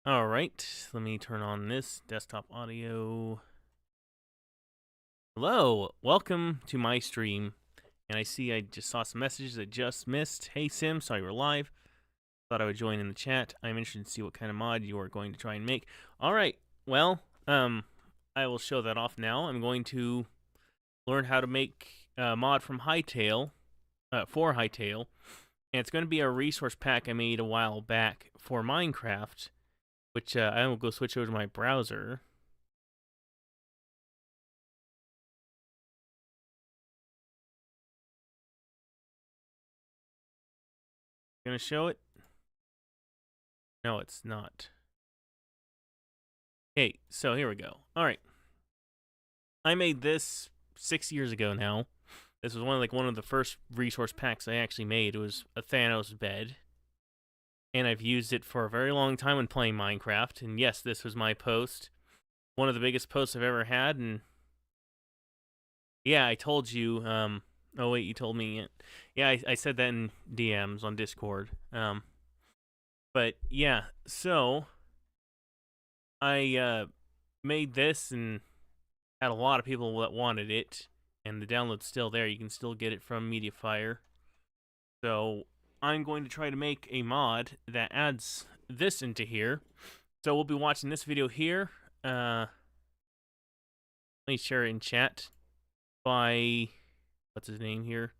Alright, let me turn on this desktop audio. Hello, welcome to my stream. And I see I just saw some messages I just missed. Hey Sim, saw you were live. Thought I would join in the chat. I'm interested to see what kind of mod you are going to try and make. Alright, well, I will show that off now. I'm going to learn how to make a mod from Hytale, for Hytale. And it's going to be a resource pack I made a while back for Minecraft, which I will go switch over to my browser. Gonna show it? No, it's not. Okay, so here we go. Alright. I made this 6 years ago now. This was one of the first resource packs I actually made. It was a Thanos bed. And I've used it for a very long time when playing Minecraft. And yes, this was my post. One of the biggest posts I've ever had. And yeah, I told you. Oh wait, you told me it. Yeah, I said that in DMs on Discord. But yeah, so I made this and had a lot of people that wanted it. And the download's still there. You can still get it from Mediafire. So I'm going to try to make a mod that adds this into here. So we'll be watching this video here. Let me share it in chat by, what's his name here?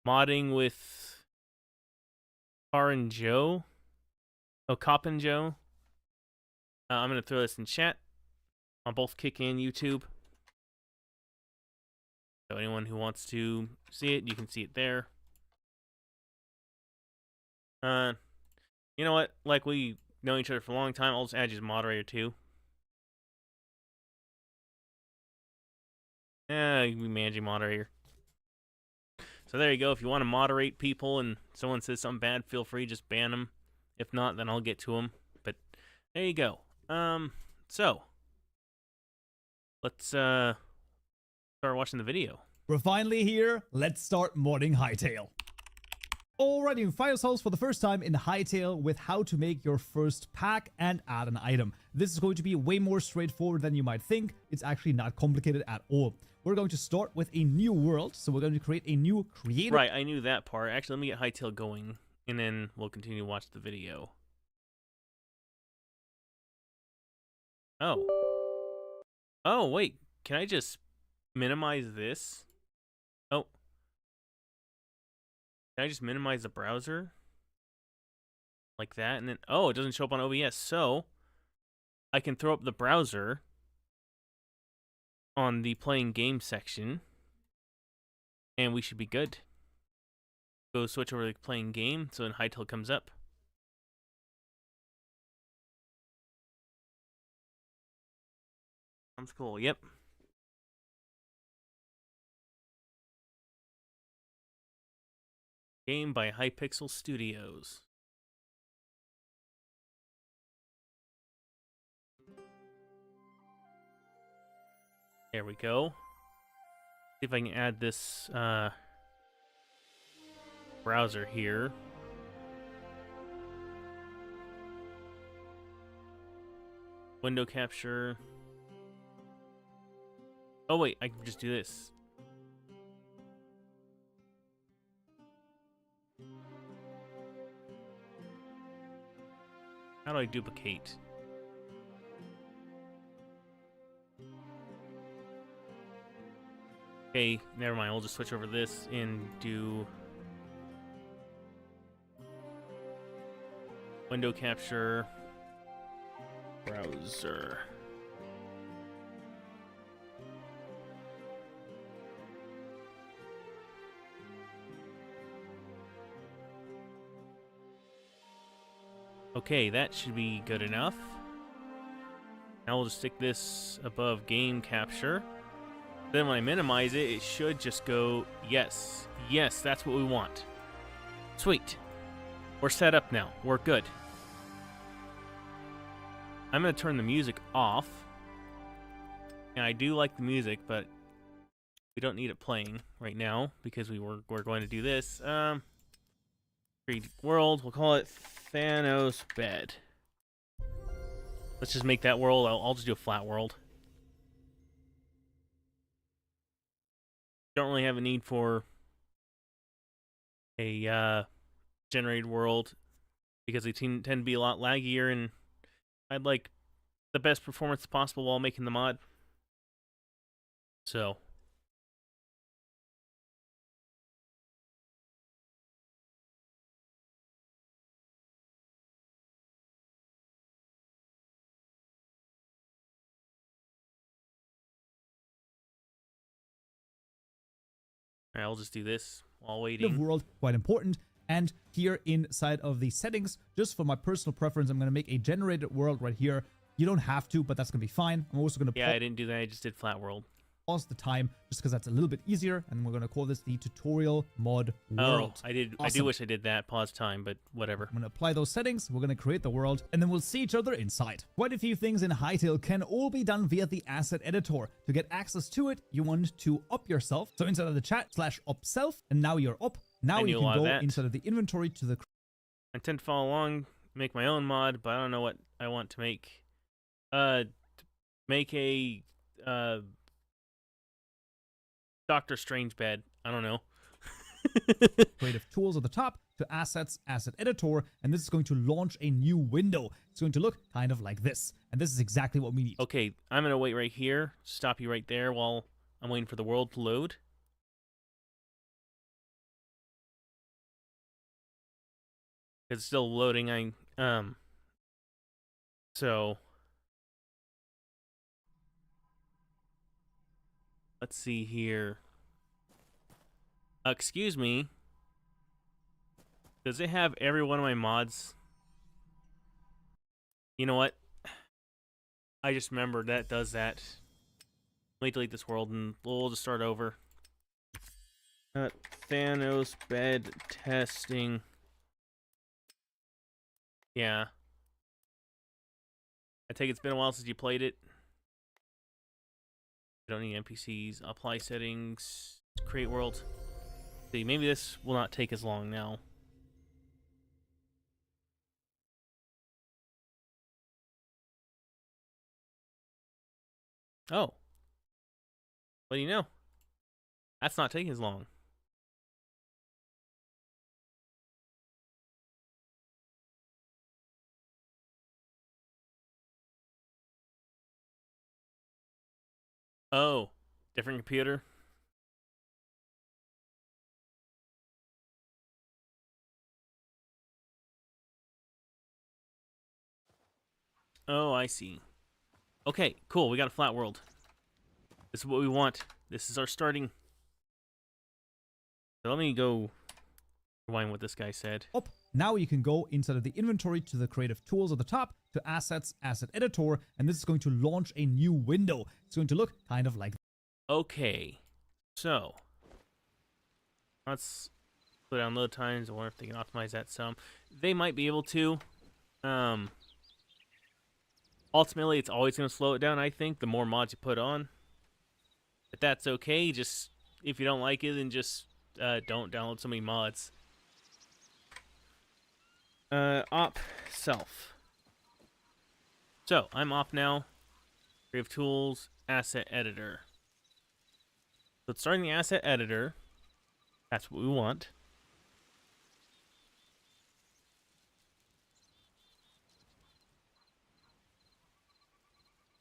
Modding with Car and Joe. Oh, Cop and Joe. I'm going to throw this in chat on both Kick and YouTube. So anyone who wants to see it, you can see it there. You know what? Like, we know each other for a long time. I'll just add you as moderator too. You can be managing moderator. So there you go. If you want to moderate people and someone says something bad, feel free, just ban them. If not, then I'll get to them. But there you go. So let's start watching the video. We're finally here. Let's start modding Hytale. Alrighty, we find ourselves for the first time in Hytale with how to make your first pack and add an item. This is going to be way more straightforward than you might think. It's actually not complicated at all. We're going to start with a new world, so we're going to create a new creator. Right, I knew that part. Actually, let me get Hytale going, and then we'll continue to watch the video. Oh. Oh, wait. Can I just minimize this? Oh. Can I just minimize the browser? Like that, and then... Oh, it doesn't show up on OBS, so... I can throw up the browser on the playing game section, and we should be good. Go switch over to playing game, so when Hytale comes up. Sounds cool, yep. Game by Hypixel Studios. There we go. See if I can add this browser here. Window capture. Oh wait, I can just do this. How do I duplicate? Okay, never mind. We'll just switch over this and do window capture, browser. Okay, that should be good enough. Now we'll just stick this above game capture. Then when I minimize it, it should just go, yes. Yes, that's what we want. Sweet. We're set up now. We're good. I'm going to turn the music off. And I do like the music, but we don't need it playing right now because we're going to do this. Create world. We'll call it Thanos bed. Let's just make that world. I'll just do a flat world. Don't really have a need for a generated world because they tend to be a lot laggier, and I'd like the best performance possible while making the mod. So I'll just do this while waiting. World, quite important. And here inside of the settings, just for my personal preference, I'm going to make a generated world right here. You don't have to, but that's going to be fine. I'm also going to I didn't do that. I just did flat world. pause the time just because that's a little bit easier, and we're going to call this the tutorial mod world. Oh, I did. Awesome. I do wish I did that. Pause time, but whatever. I'm going to apply those settings. We're going to create the world, and then we'll see each other inside. Quite a few things in Hytale can all be done via the asset editor. To get access to it, you want to up yourself. So inside of the chat /up self, and now you're up. Now you can go inside of the inventory to the... I tend to follow along, make my own mod, but I don't know what I want to make. Make a Doctor Strange bed. I don't know. Creative tools at the top to assets, asset editor, and this is going to launch a new window. It's going to look kind of like this, and this is exactly what we need. Okay, I'm gonna wait right here. Stop you right there while I'm waiting for the world to load. It's still loading. So let's see here. Excuse me. Does it have every one of my mods? You know what? I just remembered that does that. Let me delete this world and we'll just start over. Thanos bed testing. Yeah. I take it's been a while since you played it. I don't need NPCs. Apply settings. Create world. See, maybe this will not take as long now. Oh. What do you know? That's not taking as long. Oh, different computer. Oh, I see. Okay, cool. We got a flat world. This is what we want. This is our starting. So let me go rewind what this guy said. Up. Now you can go inside of the inventory to the creative tools at the top to assets, asset editor, and this is going to launch a new window. It's going to look kind of like... Okay, so let's slow down load times. I wonder if they can optimize that some. They might be able to. Ultimately, it's always going to slow it down, I think, the more mods you put on. But that's okay. Just, if you don't like it, then just don't download so many mods. Op self. So, I'm off now. Creative tools, asset editor. So it's starting the asset editor. That's what we want.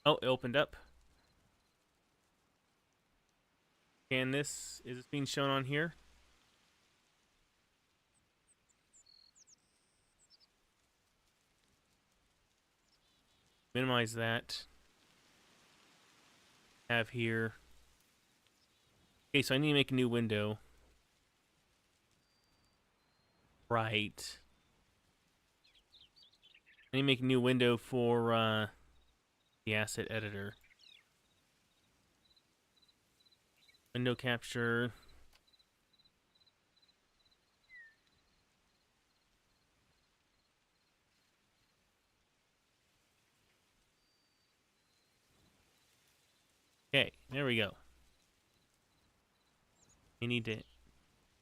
Oh, it opened up. And this is being shown on here. Minimize that. Have here. Okay, so I need to make a new window. Right. I need to make a new window for the asset editor. Window capture. Okay, there we go. You need to...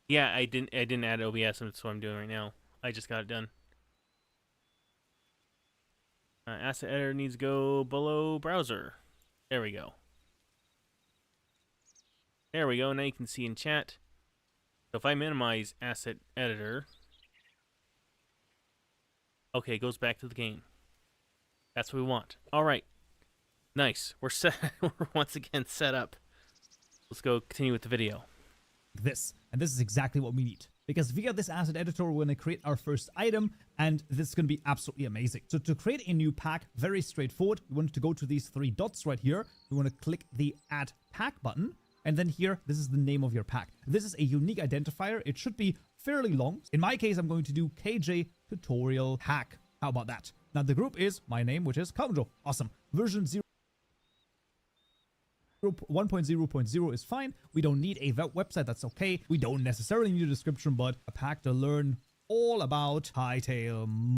Yeah, I didn't add OBS, and that's what I'm doing right now. I just got it done. Asset editor needs to go below browser. There we go. There we go. Now you can see in chat. So if I minimize asset editor, okay, it goes back to the game. That's what we want. All right. Nice. We're set. We're once again set up. Let's go continue with the video. This, and this is exactly what we need. Because via this asset editor, we're going to create our first item, and this is going to be absolutely amazing. So to create a new pack, very straightforward. We want to go to these three dots right here. We want to click the Add Pack button, and then here, this is the name of your pack. This is a unique identifier. It should be fairly long. In my case, I'm going to do KJ Tutorial Hack. How about that? Now, the group is my name, which is Kamjo. Awesome. Version 1.0.0 is fine. We don't need a website. That's okay. We don't necessarily need a description, but a pack to learn all about Hytale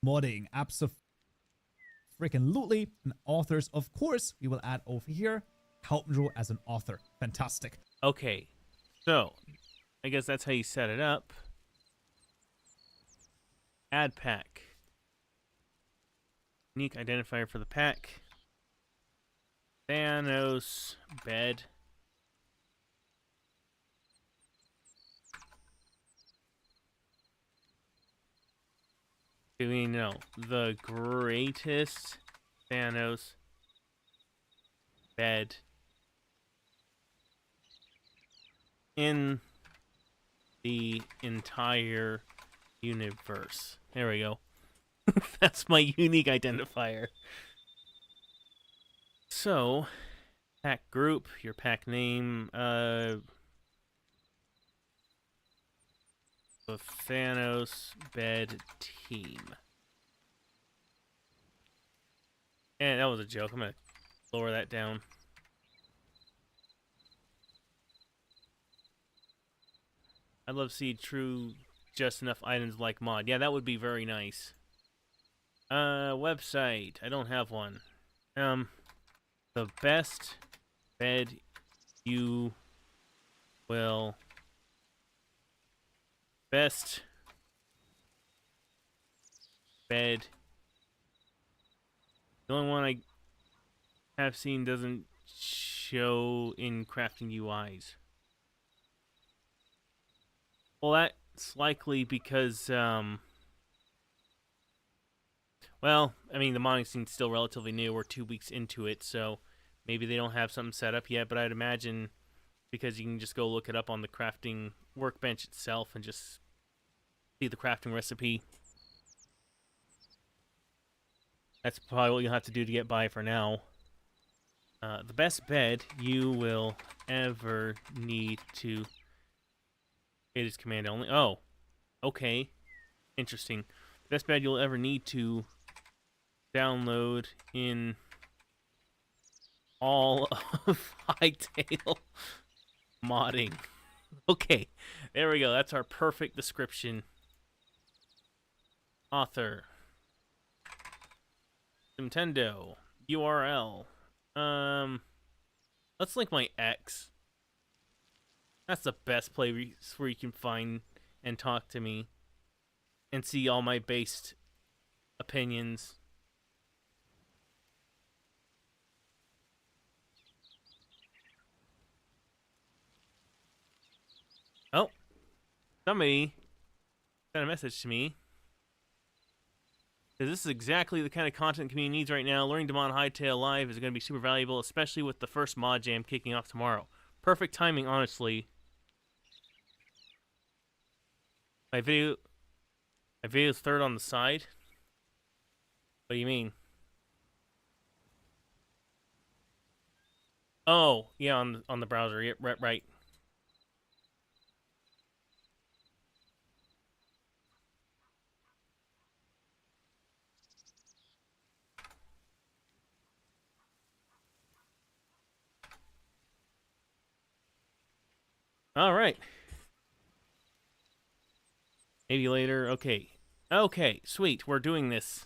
modding. Abso-freaking-lutely. And authors, of course, we will add over here Kamjo as an author. Fantastic. Okay, so I guess that's how you set it up. Add pack. Unique identifier for the pack. Thanos bed. Do we know the greatest Thanos bed in the entire universe? There we go. That's my unique identifier. So, pack group, your pack name, the Thanos bed team. And that was a joke. I'm gonna lower that down. I'd love to see true just enough items like mod. Yeah, that would be very nice. Website. I don't have one. The best bed you will... Best bed. The only one I have seen doesn't show in crafting UIs. Well, that's likely because, well, I mean, the modding scene's still relatively new. We're 2 weeks into it, so maybe they don't have something set up yet, but I'd imagine because you can just go look it up on the crafting workbench itself and just see the crafting recipe. That's probably what you'll have to do to get by for now. The best bed you will ever need to... It is command only. Oh, okay. Interesting. Best bed you'll ever need to download in all of Hytale modding. Okay, there we go. That's our perfect description. Author. Nintendo. URL. Let's link my X. That's the best place where you can find and talk to me and see all my based opinions. Oh, somebody sent a message to me. Because this is exactly the kind of content the community needs right now. Learning to mod Hytale live is going to be super valuable, especially with the first mod jam kicking off tomorrow. Perfect timing, honestly. My video's third on the side. What do you mean? Oh, yeah, on the browser. Yep, right. All right. Maybe later. Okay. Okay, sweet. We're doing this.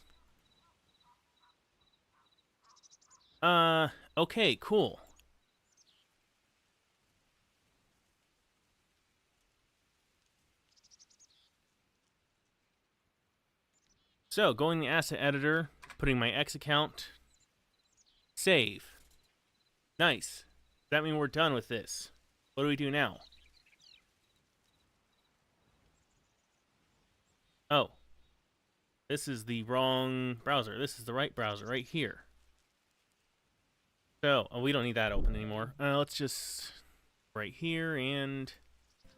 Okay, cool. So, going to the asset editor, putting my X account. Save. Nice. Does that mean we're done with this? What do we do now? Oh. This is the wrong browser. This is the right browser right here. So, we don't need that open anymore. Let's just right here and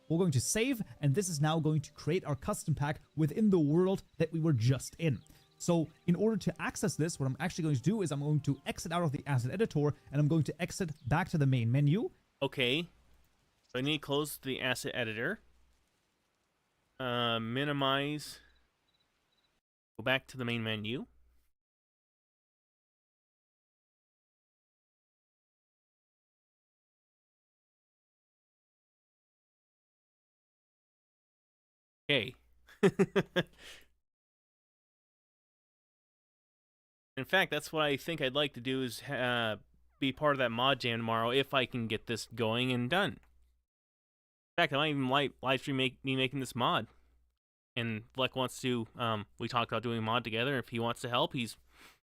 We're going to save, and this is now going to create our custom pack within the world that we were just in. So in order to access this, what I'm actually going to do is I'm going to exit out of the asset editor, and I'm going to exit back to the main menu. okay. So I need to close the asset editor. Minimize. Go back to the main menu. Okay. In fact, that's what I think I'd like to do is be part of that mod jam tomorrow if I can get this going and done. In fact, I might even live stream me making this mod. And Fleck wants to, we talked about doing a mod together. If he wants to help, he's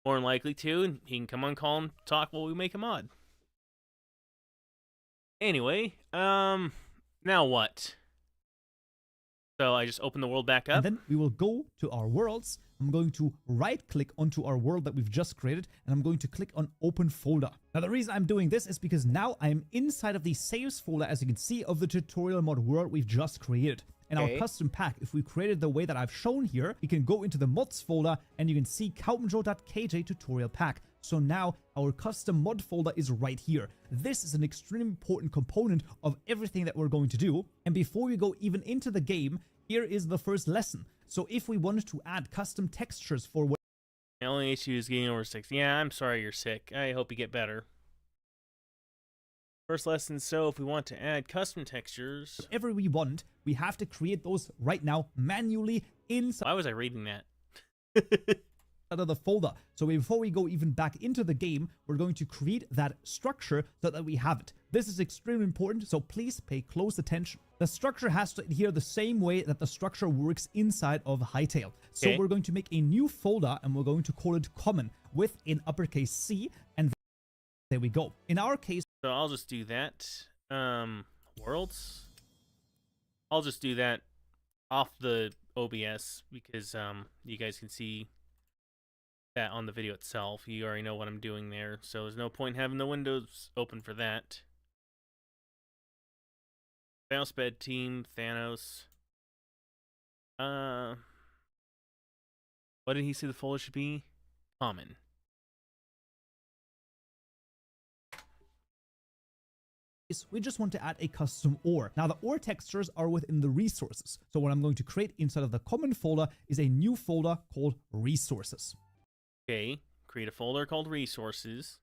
more than likely to, and he can come on call and talk while we make a mod. Anyway, now what? So I just open the world back up. And then we will go to our worlds. I'm going to right click onto our world that we've just created, and I'm going to click on open folder. Now the reason I'm doing this is because now I'm inside of the saves folder, as you can see, of the tutorial mod world we've just created. And our custom pack, if we created the way that I've shown here, you can go into the mods folder and you can see Kaupmanjo.kj tutorial pack. So now our custom mod folder is right here. This is an extremely important component of everything that we're going to do. And before we go even into the game, here is the first lesson. So if we wanted to add custom textures for what My only issue is getting over 6. Yeah, I'm sorry you're sick. I hope you get better. First lesson, so if we want to add custom textures... whatever we want, we have to create those right now manually inside Why was I reading that? of the folder. So before we go even back into the game, we're going to create that structure so that we have it. This is extremely important, so please pay close attention. The structure has to adhere the same way that the structure works inside of Hytale. So we're going to make a new folder and we're going to call it common with an uppercase C, and there we go. In our case, So I'll just do that. Worlds? I'll just do that off the OBS because you guys can see that on the video itself. You already know what I'm doing there, so there's no point having the windows open for that. Thanos bed team, Thanos. What did he say the folder should be? Common. we just want to add a custom ore. Now the ore textures are within the resources. So what I'm going to create inside of the common folder is a new folder called resources. Okay, create a folder called resources.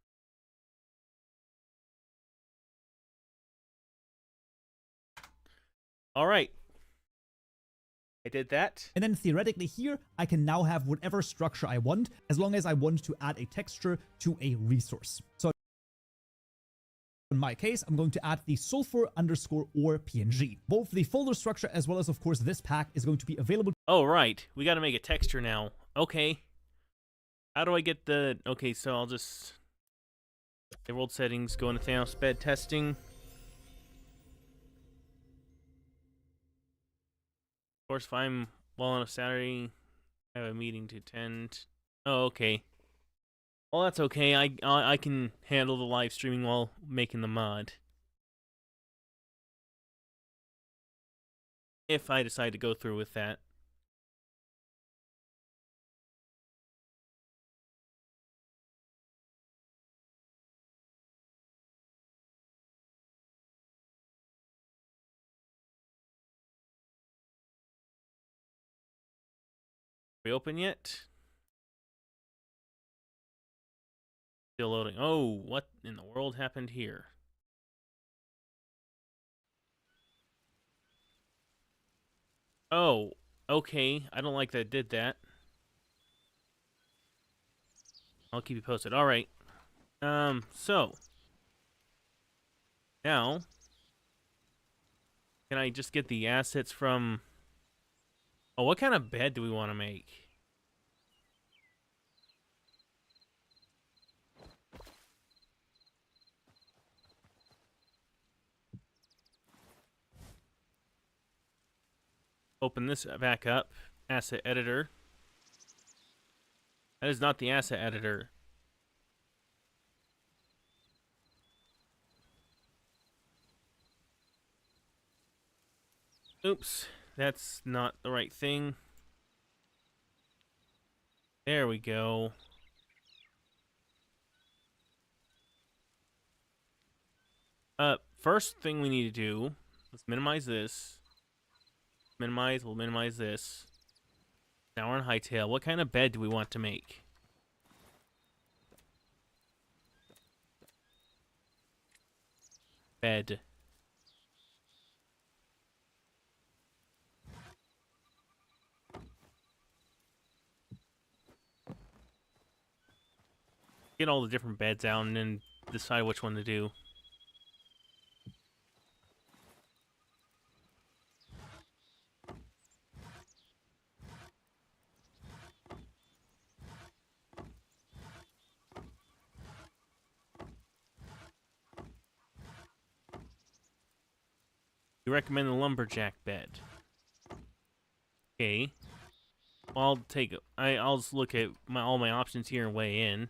All right. I did that. And then theoretically here, I can now have whatever structure I want, as long as I want to add a texture to a resource. So in my case, I'm going to add the sulfur underscore ore PNG. Both the folder structure as well as, of course, this pack is going to be available. Oh, right. We got to make a texture now. Okay. How do I get the... Okay, so I'll just... The world settings, go into Thanos bed testing. Of course, if I'm well on a Saturday, I have a meeting to attend. Oh, okay. Well, that's okay. I can handle the live streaming while making the mod. If I decide to go through with that. We open yet? Still loading. Oh, what in the world happened here? Oh, okay. I don't like that it did that. I'll keep you posted. All right. So now can I just get the assets from... Oh, what kind of bed do we want to make? open this back up. Asset editor. That is not the asset editor. Oops, that's not the right thing. There we go. First thing we need to do, let's minimize this. We'll minimize this. Now we're on Hytale. What kind of bed do we want to make? Bed. Get all the different beds out and then decide which one to do. You recommend the lumberjack bed. Okay. I'll take it. I'll just look at all my options here and weigh in.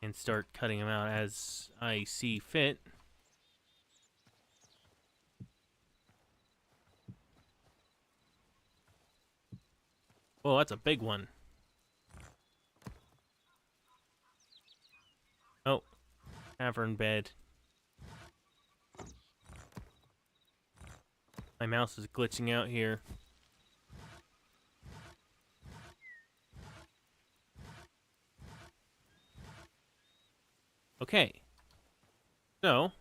And start cutting them out as I see fit. Whoa, that's a big one. Oh. Tavern bed. My mouse is glitching out here. Okay. So.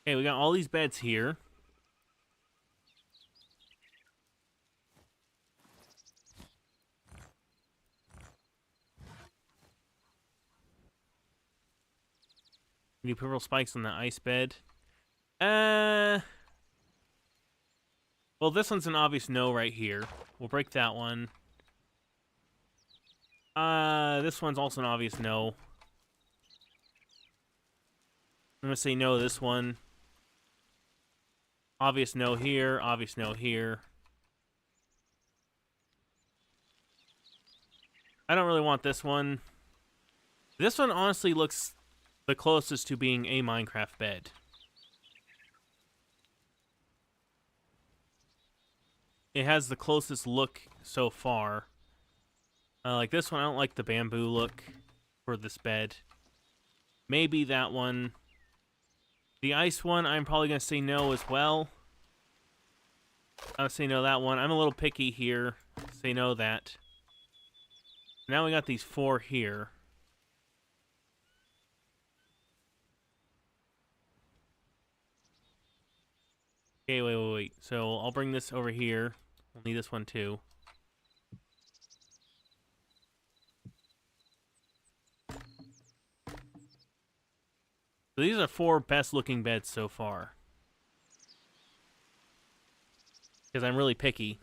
Okay, we got all these beds here. Need purple spikes on the ice bed. Well, this one's an obvious no right here. We'll break that one. This one's also an obvious no. I'm gonna say no to this one. Obvious no here, obvious no here. I don't really want this one. This one honestly looks the closest to being a Minecraft bed. It has the closest look so far. Like this one, I don't like the bamboo look for this bed. Maybe that one. The ice one, I'm probably going to say no as well. I'll say no to that one. I'm a little picky here. Say no to that. Now we got these 4 here. Okay, wait. So I'll bring this over here. We'll need this one too. So these are 4 best looking beds so far. Because I'm really picky.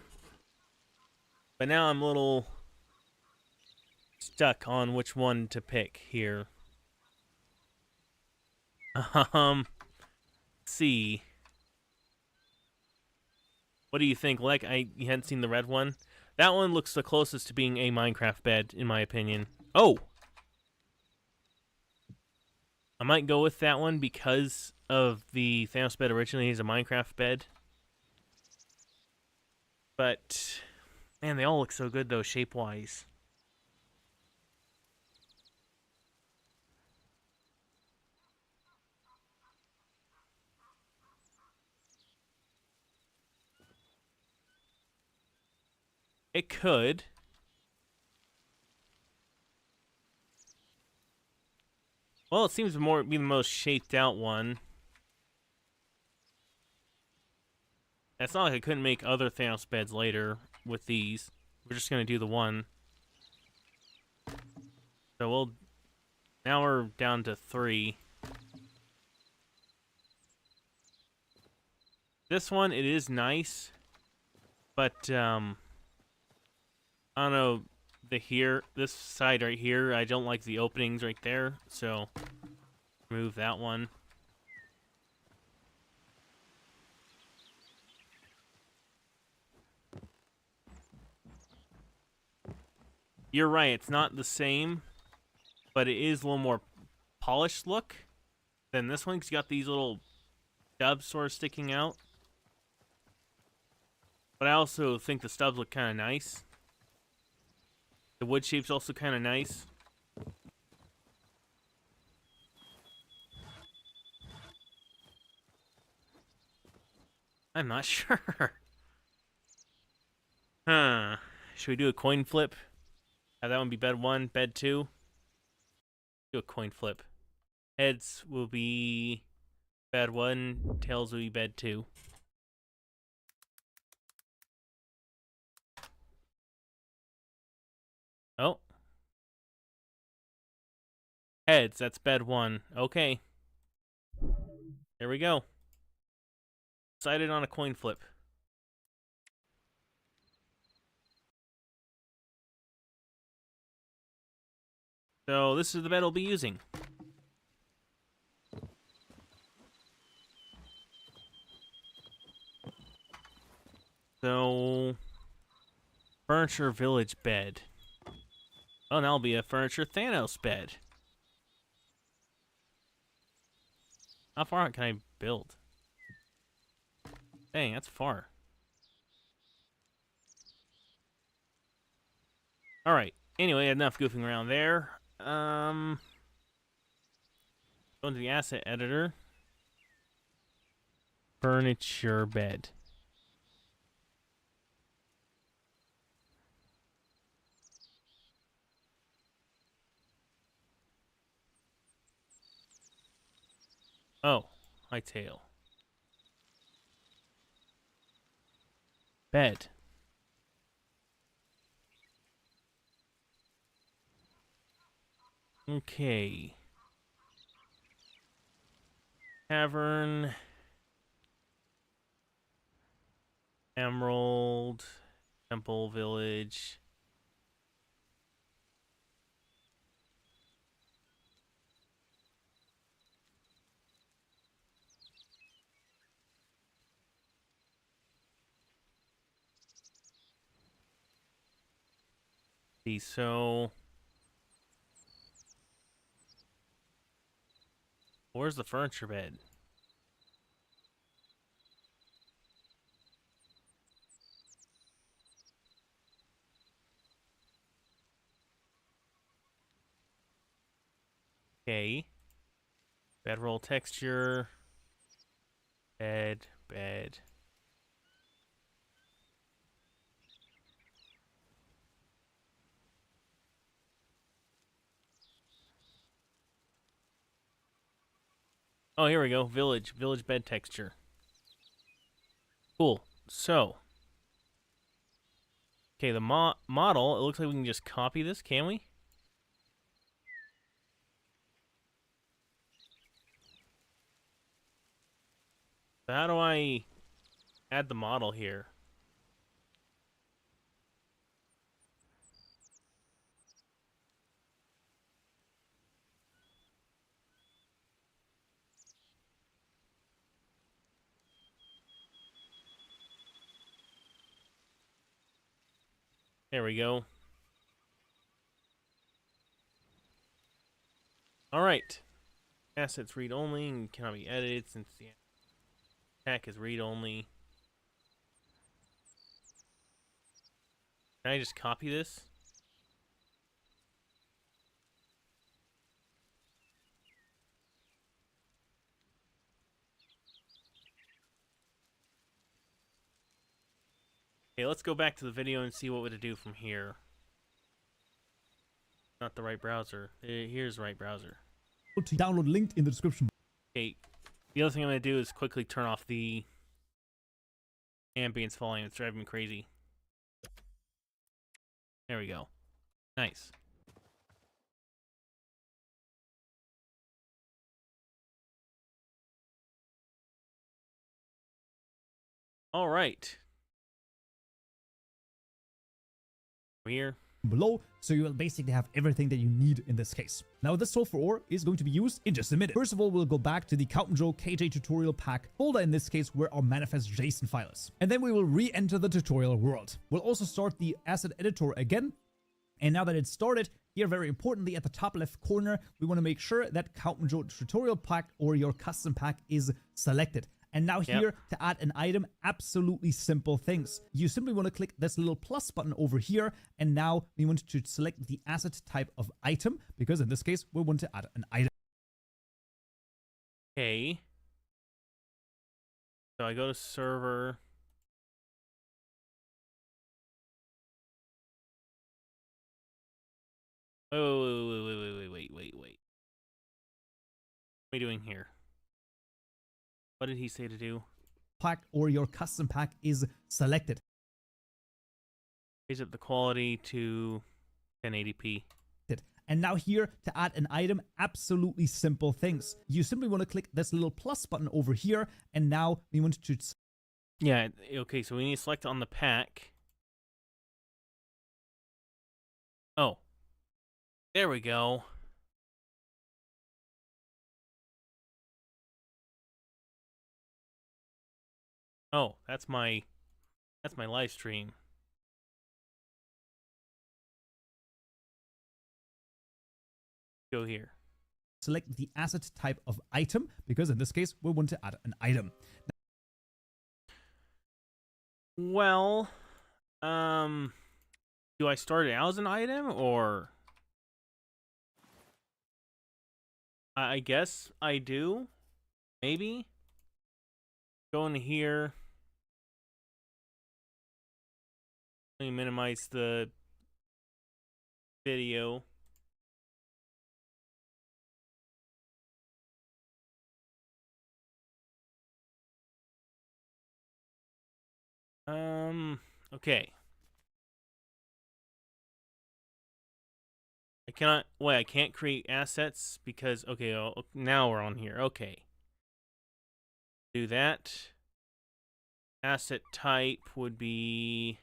But now I'm a little stuck on which one to pick here. Let's see. What do you think? Like, you hadn't seen the red one? That one looks the closest to being a Minecraft bed, in my opinion. Oh! I might go with that one because of the Thanos bed originally is a Minecraft bed. But, man, they all look so good, though, shape-wise. It could. Well, it seems to be the most shaped out one. It's not like I couldn't make other Thanos beds later with these. We're just going to do the one. So now we're down to 3. This one, it is nice. But, I don't know, this side right here, I don't like the openings right there. So, remove that one. you're right. It's not the same, but it is a little more polished look than this one because you got these little stubs sort of sticking out. But I also think the stubs look kind of nice. The wood shape's also kind of nice. I'm not sure. Huh. Should we do a coin flip? Have that one be bed 1, bed 2? Do a coin flip. Heads will be bed 1, tails will be bed 2. Oh. Heads, that's bed 1. Okay. There we go. Decided on a coin flip. So this is the bed I'll be using. So, furniture village bed. Oh, that'll be a furniture Thanos bed. How far can I build? Dang, that's far. Alright, anyway, enough goofing around there. Go into the asset editor. Furniture bed. Oh, Hytale. Bed. Okay. Tavern. Emerald. Temple Village. See, so where's the furniture bed? Okay. Bedroll texture. Bed. Oh, here we go. Village bed texture. Cool. So, okay, the model, it looks like we can just copy this, can we? So how do I add the model here? There we go. All right. Assets read only and cannot be edited since the attack is read only. Can I just copy this? Okay, let's go back to the video and see what to do from here. Not the right browser. Here's the right browser. To download linked in the description. Okay, the other thing I'm going to do is quickly turn off the ambience volume. It's driving me crazy. There we go. Nice. All right. We're here. Below, so you will basically have everything that you need in this case. Now this tool for ore is going to be used in just a minute. First of all, we'll go back to the Count and Joe KJ tutorial pack folder, in this case where our manifest JSON file is. And then we will re-enter the tutorial world. We'll also start the asset editor again. And now that it's started, here very importantly at the top left corner, we want to make sure that Count Mojo tutorial pack or your custom pack is selected. And now here to add an item, absolutely simple things. You simply want to click this little plus button over here. And now we want to select the asset type of item, because in this case, we want to add an item. Okay. So I go to server. Wait. What are we doing here? What did he say to do? Pack or your custom pack is selected. Raise up the quality to 1080p. And now here to add an item, absolutely simple things. You simply want to click this little plus button over here. And now we want to... Yeah, okay, so we need to select on the pack. Oh. There we go. Oh, that's my live stream. Go here. Select the asset type of item, because in this case, we want to add an item. Well, do I start it out as an item, or... I guess I do. Maybe. Go in here. Let me minimize the video. Okay. I can't create assets because, okay, now we're on here. Okay. Do that. Asset type would be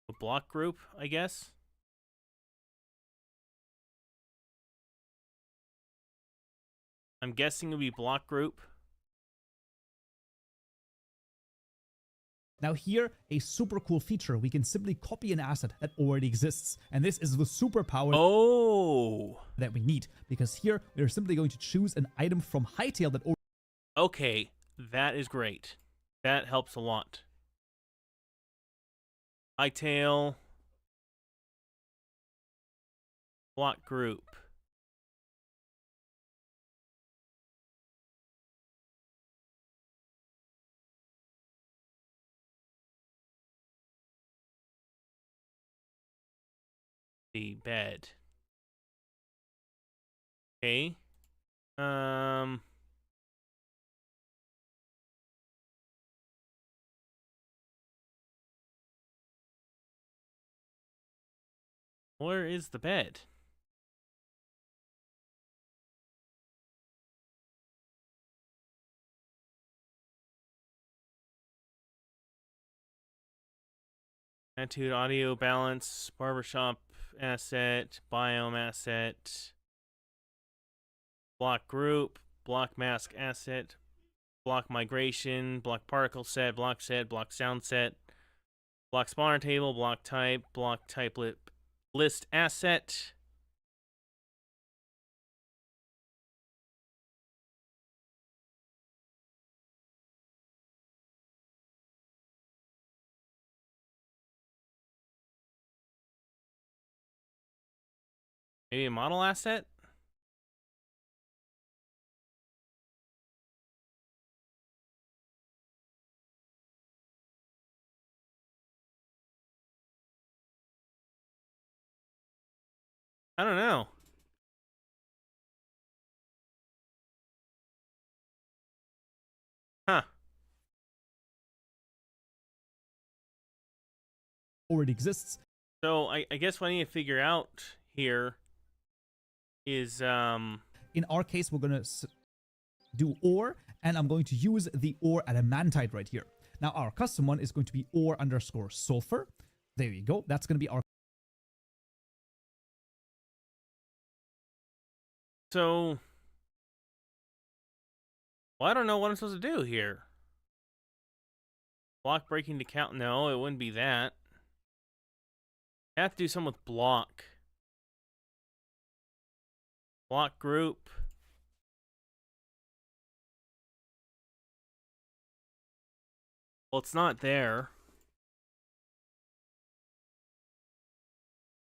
a block group, I guess. I'm guessing it would be block group. Now here, a super cool feature, we can simply copy an asset that already exists. And this is the superpower that we need, because here we're simply going to choose an item from Hytale that already... Okay, that is great. That helps a lot. Hytale. Block group. The bed. Okay. Where is the bed? Attitude, audio, balance, barbershop asset, biome asset, block group, block mask asset, block migration, block particle set, block sound set, block spawner table, block type list asset. Maybe a model asset? I don't know. Huh. already exists. So I guess what I need to figure out here is In our case, we're going to do ore, and I'm going to use the ore adamantite right here. Now, our custom one is going to be ore underscore sulfur. There you go. That's going to be our... So, well, I don't know what I'm supposed to do here. Block breaking to count. No, it wouldn't be that. I have to do some with block. Block group. Well, it's not there.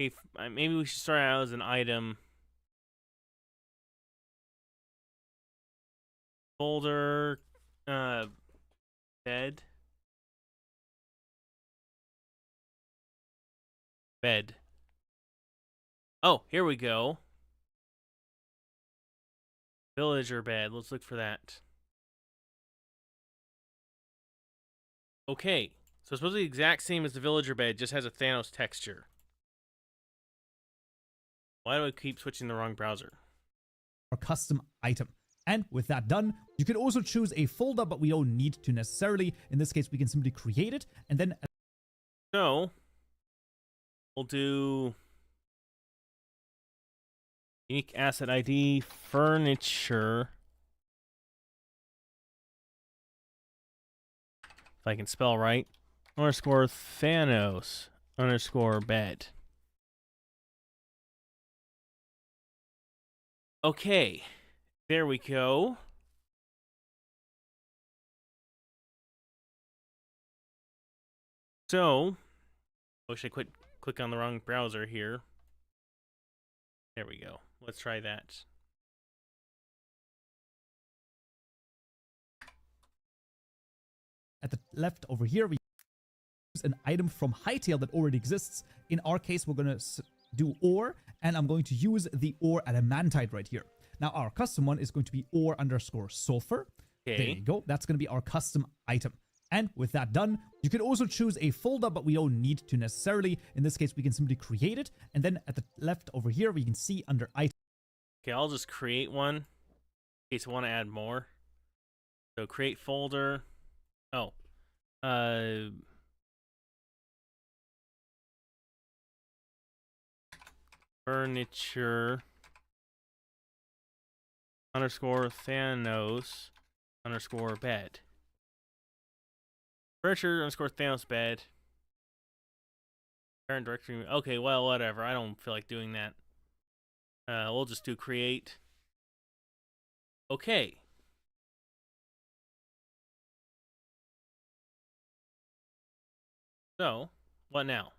Okay, maybe we should start out as an item. Folder. Bed. Bed. Oh, here we go. Villager bed. Let's look for that. Okay. So it's supposed to be the exact same as the villager bed, just has a Thanos texture. Why do I keep switching the wrong browser? Our custom item. And with that done, you can also choose a folder, but we don't need to necessarily. In this case, we can simply create it and then... So, we'll do unique asset ID, furniture. If I can spell right. Underscore Thanos. Underscore bed. Okay. There we go. So, oh, should I click on the wrong browser here? There we go. Let's try that. At the left over here, we use an item from Hytale that already exists. In our case, we're going to do ore, and I'm going to use the ore adamantite right here. Now, our custom one is going to be ore underscore sulfur. Okay. There you go. That's going to be our custom item. And with that done, you can also choose a folder, but we don't need to necessarily. In this case, we can simply create it. And then at the left over here, we can see under item. Okay, I'll just create one in case I want to add more. So create folder. Oh. Furniture underscore Thanos underscore bed. Furniture underscore Thanos bed. Parent directory. Okay, well, whatever. I don't feel like doing that. We'll just do create. Okay. So, what now?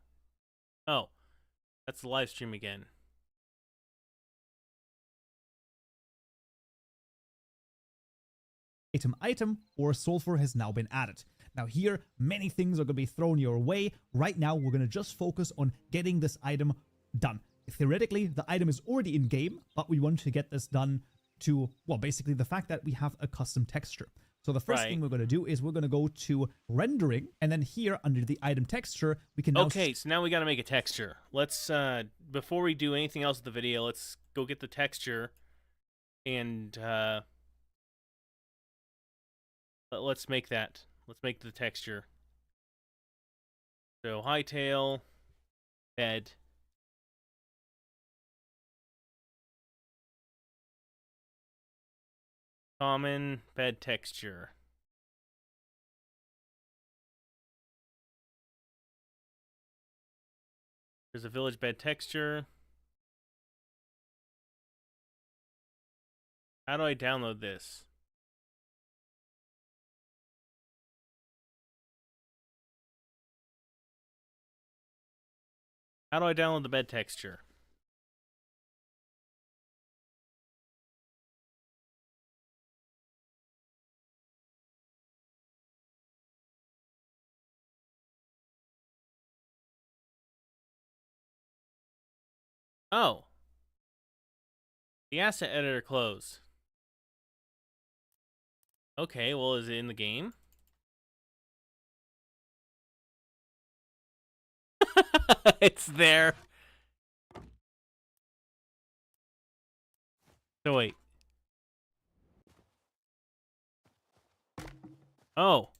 Oh, that's the live stream again. Item or sulfur has now been added. Now here, many things are going to be thrown your way. Right now, we're going to just focus on getting this item done. Theoretically, the item is already in game, but we want to get this done to, well, basically the fact that we have a custom texture. So the first thing we're going to do is we're going to go to rendering, and then here under the item texture, we can now... Okay, so now we got to make a texture. Let's, before we do anything else with the video, let's go get the texture, and, let's make that. Let's make the texture. So, Hytale, bed. Common bed texture. There's a village bed texture. How do I download this? How do I download the bed texture? Oh. The asset editor closed. Okay, well, is it in the game? It's there. So wait. Oh.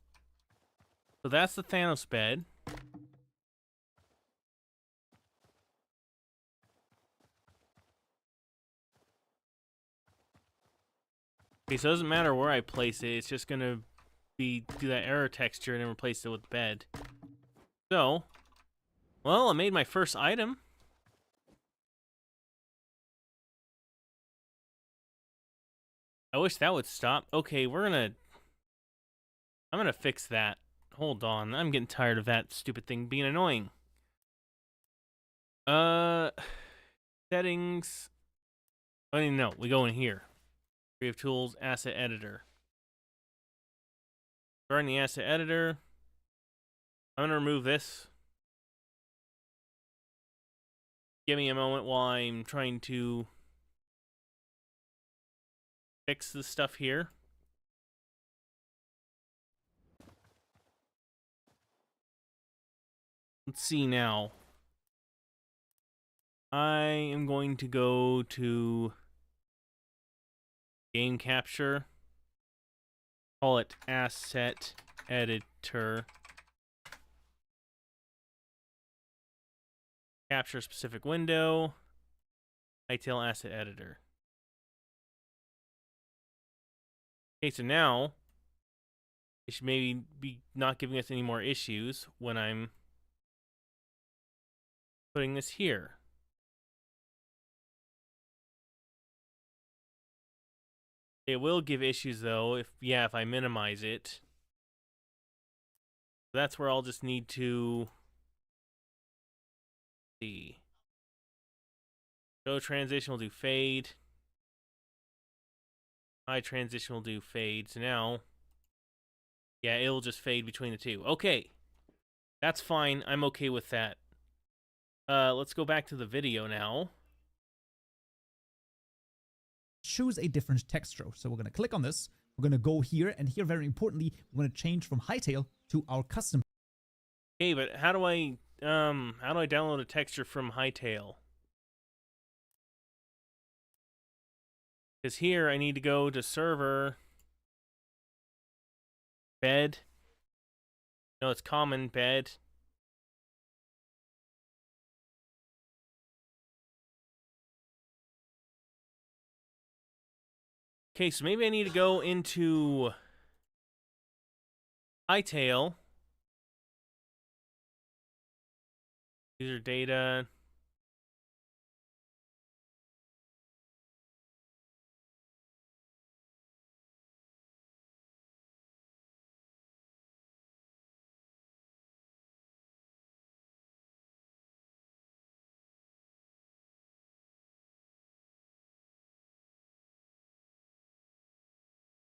So that's the Thanos bed. Okay, so it doesn't matter where I place it. It's just gonna do that error texture and then replace it with bed. So Well, I made my first item. I wish that would stop. Okay, I'm gonna fix that. Hold on, I'm getting tired of that stupid thing being annoying. Uh, settings. I mean, no, we go in here. Creative Tools, Asset Editor. Starting the Asset Editor. I'm gonna remove this. Give me a moment while I'm trying to fix this stuff here. Let's see now. I am going to go to Game Capture. Call it Asset Editor. Capture specific window. Hytale Asset Editor. Okay, so now it should maybe be not giving us any more issues when I'm putting this here. It will give issues though if I minimize it. That's where I'll just need to see. Show transition will do fade. High transition will do fade. So now, yeah, it'll just fade between the two. Okay, that's fine. I'm okay with that. Let's go back to the video now. Choose a different texture. So we're going to click on this. We're going to go here, and here, very importantly, we're going to change from Hytale to our custom. Okay, but how do I download a texture from Hytale? Because here I need to go to server, bed. No, it's common bed. Okay, so maybe I need to go into Hytale. User data.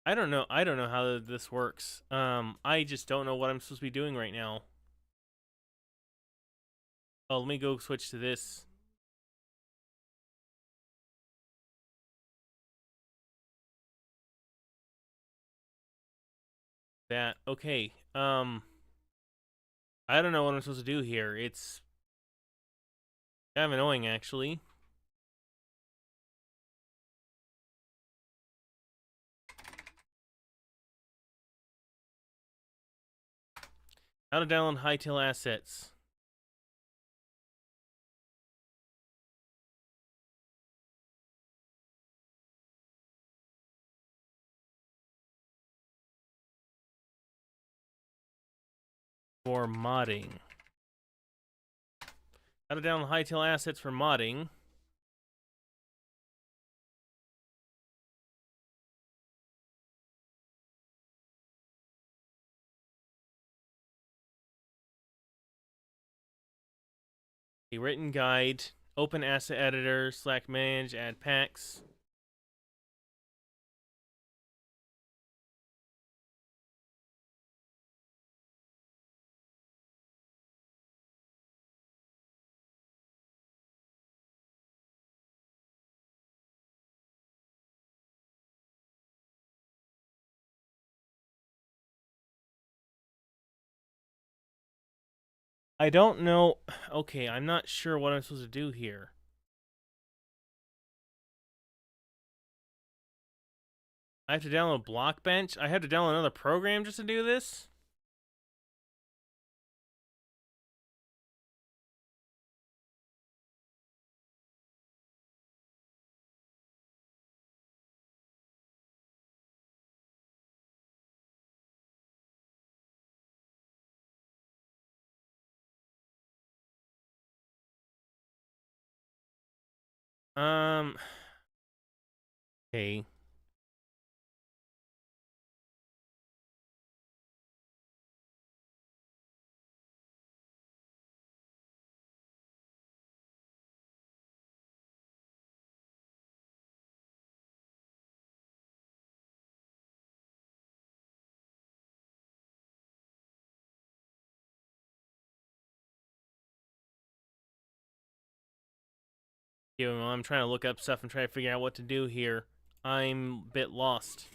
I don't know how this works. I just don't know what I'm supposed to be doing right now. Oh, let me go switch to this. That, okay. I don't know what I'm supposed to do here. It's kind of annoying, actually. How to download Hytale assets. For modding. How to download Hytale assets for modding. A written guide. Open asset editor. Slack manage. Add packs. I don't know. Okay, I'm not sure what I'm supposed to do here. I have to download Blockbench? I have to download another program just to do this? Okay. Yeah, well, I'm trying to look up stuff and try to figure out what to do here. I'm a bit lost.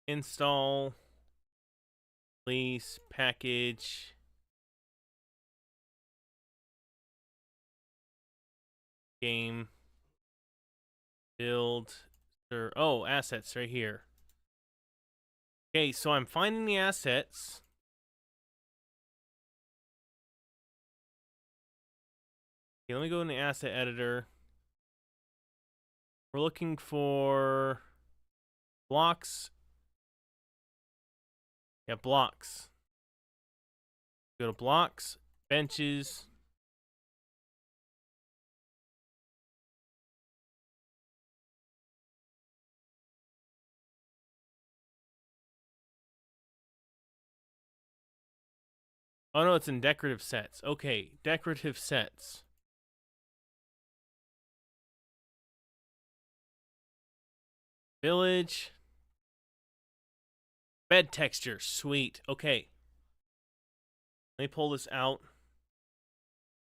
Install, release, package, game, build, oh, assets right here. Okay, so I'm finding the assets. Okay, let me go in the asset editor. We're looking for blocks. Yeah, blocks. Go to blocks, benches. Oh no, it's in decorative sets. Okay, decorative sets. Village. Bed texture. Sweet. Okay. Let me pull this out.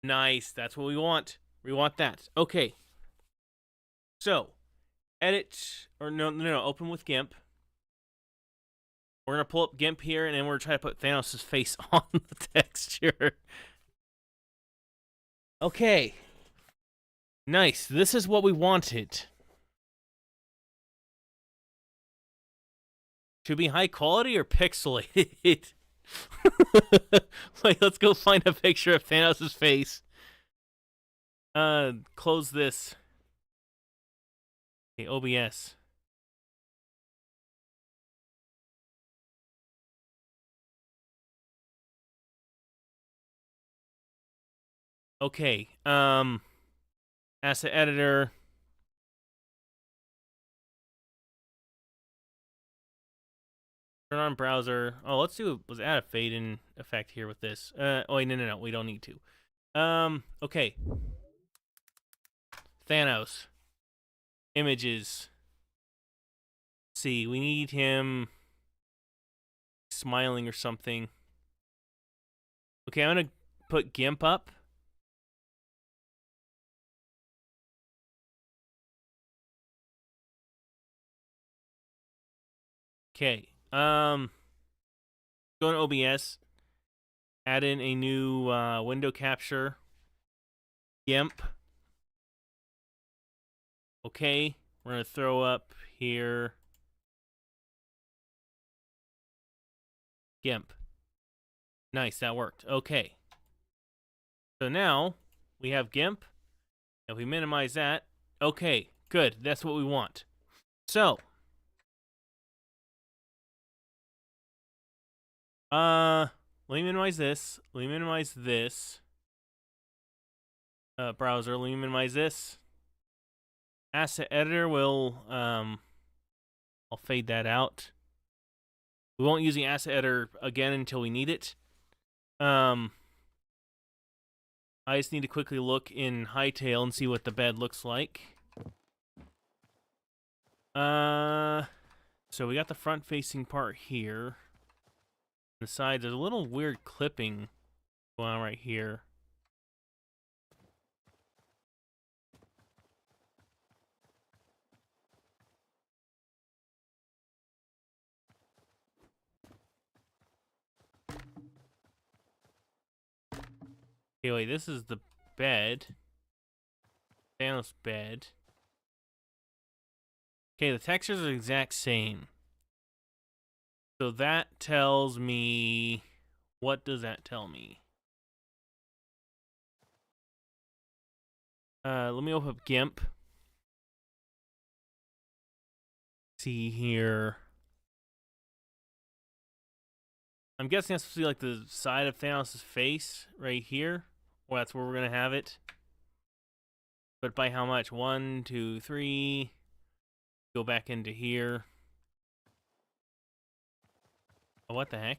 Nice. That's what we want. We want that. Okay. So, edit. Or no. Open with GIMP. We're going to pull up GIMP here, and then we're going to try to put Thanos' face on the texture. Okay. Nice. This is what we wanted. Should be high quality or pixelated? Like, let's go find a picture of Thanos' face. Close this. Okay, OBS. Okay, asset editor. Turn on browser. Oh, let's add a fade in effect here with this. Oh wait, no, we don't need to. Okay. Thanos. Images. Let's see, we need him smiling or something. Okay, I'm gonna put GIMP up. Okay. Go to OBS. Add in a new window capture. GIMP. Okay. We're gonna throw up here. GIMP. Nice, that worked. Okay. So now we have GIMP. If we minimize that, okay, good. That's what we want. So, let me minimize this. Let me minimize this. Browser. Let me minimize this. Asset editor will I'll fade that out. We won't use the asset editor again until we need it. I just need to quickly look in Hytale and see what the bed looks like. So we got the front-facing part here. The side, there's a little weird clipping going on right here. Okay, wait, this is the bed. Thanos' bed. Okay, the textures are the exact same. So that tells me... What does that tell me? Let me open up GIMP. See here. I'm guessing that's supposed to be like the side of Thanos' face right here. Well, that's where we're going to have it. But by how much? 1, 2, 3. Go back into here. Oh, what the heck?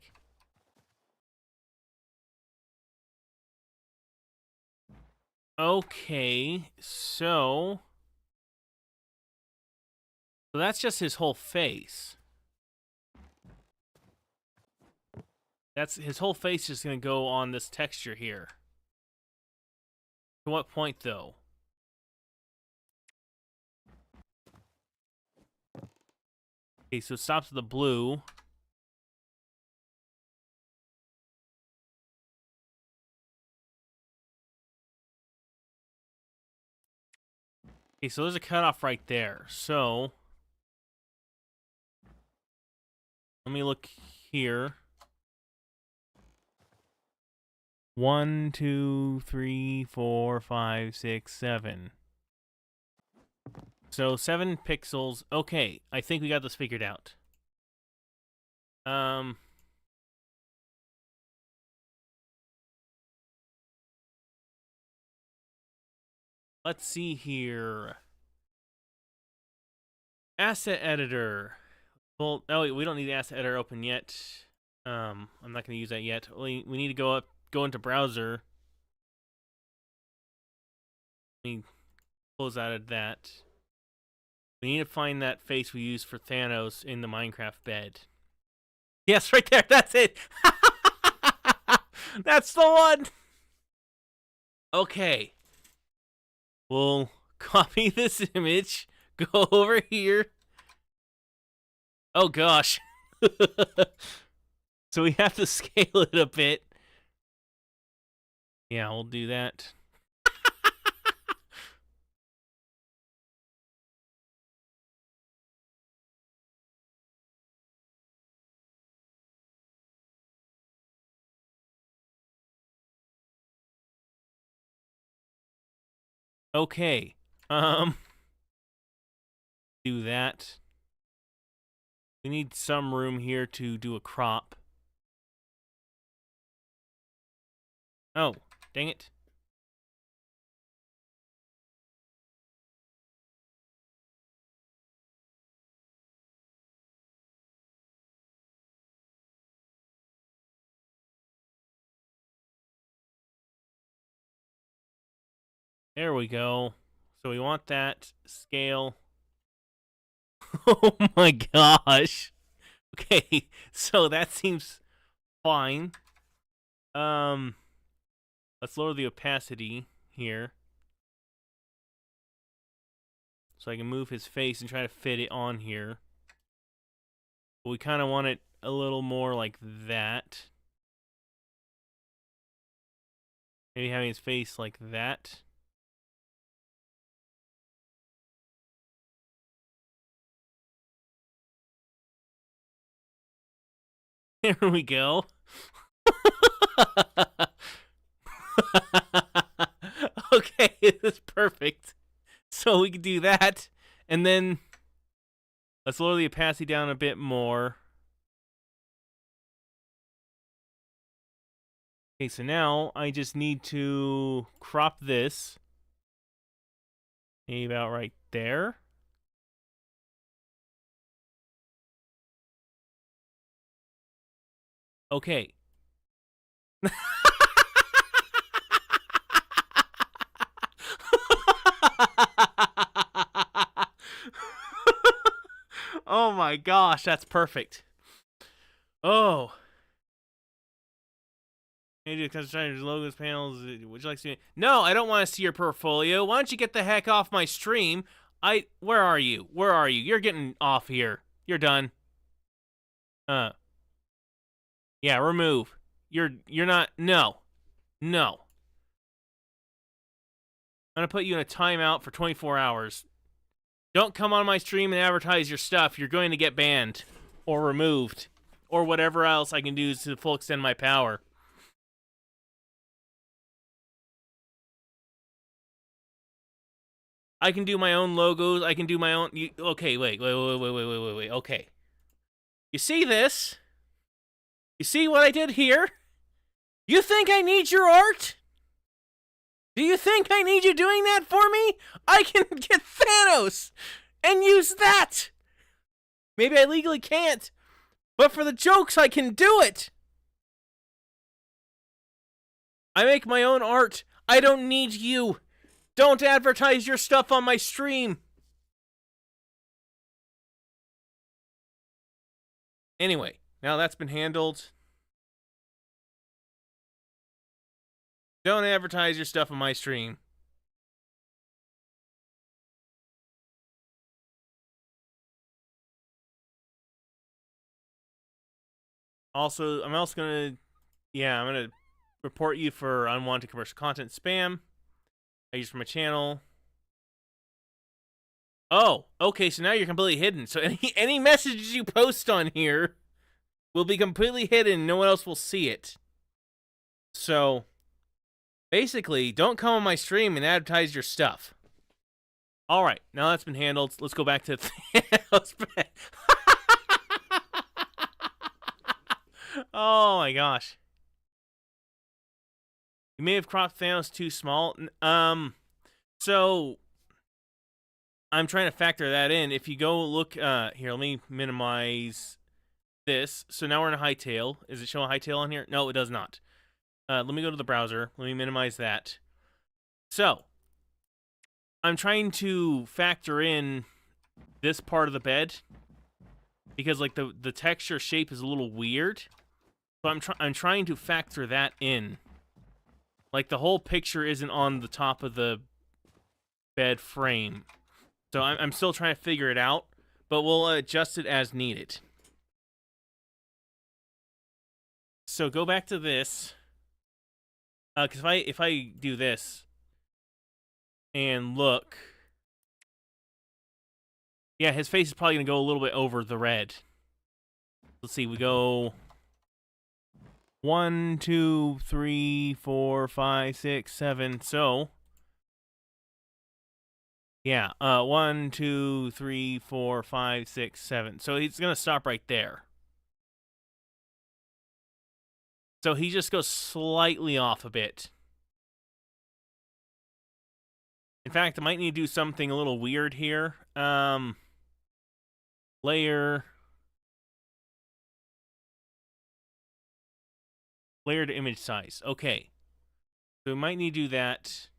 Okay, so that's just his whole face. That's his whole face is going to go on this texture here. To what point, though? Okay, so it stops at the blue. Okay, so there's a cutoff right there. So let me look here. 1, 2, 3, 4, 5, 6, 7. So 7 pixels. Okay, I think we got this figured out. Let's see here. Asset editor. Well, oh wait, we don't need the asset editor open yet. I'm not going to use that yet. We need to go into browser. Let me close out of that. We need to find that face we used for Thanos in the Minecraft bed. Yes, right there. That's it. That's the one. Okay. We'll copy this image. Go over here. Oh gosh. So we have to scale it a bit. Yeah, we'll do that. Okay. Do that. We need some room here to do a crop. Oh, dang it. There we go. So we want that scale. Oh my gosh. Okay, so that seems fine. Let's lower the opacity here. So I can move his face and try to fit it on here. But we kind of want it a little more like that. Maybe having his face like that. There we go. Okay, it's perfect. So we can do that. And then let's lower the opacity down a bit more. Okay, so now I just need to crop this. Maybe about right there. Okay. Oh my gosh, that's perfect. Oh. Maybe because logos, panels. Would you like to see? No, I don't want to see your portfolio. Why don't you get the heck off my stream? Where are you? Where are you? You're getting off here. You're done. Yeah, remove. You're not. No, no. I'm gonna put you in a timeout for 24 hours. Don't come on my stream and advertise your stuff. You're going to get banned or removed or whatever else I can do to the full extent of my power. I can do my own logos. I can do my own. Okay, wait. Okay. You see this? You see what I did here? You think I need your art? Do you think I need you doing that for me? I can get Thanos and use that. Maybe I legally can't, but for the jokes, I can do it. I make my own art. I don't need you. Don't advertise your stuff on my stream. Anyway, now that's been handled. Don't advertise your stuff on my stream. Also, I'm gonna report you for unwanted commercial content spam. I use for my channel. Oh, okay, so now you're completely hidden. So any messages you post on here will be completely hidden. No one else will see it. So, basically, don't come on my stream and advertise your stuff. All right, now that's been handled. Let's go back to Oh my gosh. You may have cropped Thanos too small. So I'm trying to factor that in. If you go look, here, let me minimize this. So now we're in a Hytale. Is it showing Hytale on here? No, it does not. Let me go to the browser. Let me minimize that. So I'm trying to factor in this part of the bed because like the texture shape is a little weird. So I'm trying to factor that in. Like the whole picture isn't on the top of the bed frame. So I'm still trying to figure it out, but we'll adjust it as needed. So go back to this. Because if I do this and look, yeah, his face is probably going to go a little bit over the red. Let's see, we go 1, 2, 3, 4, 5, 6, 7. So, yeah, 1, 2, 3, 4, 5, 6, 7. So he's going to stop right there. So he just goes slightly off a bit. In fact, I might need to do something a little weird here. Layer to image size. Okay. So we might need to do that.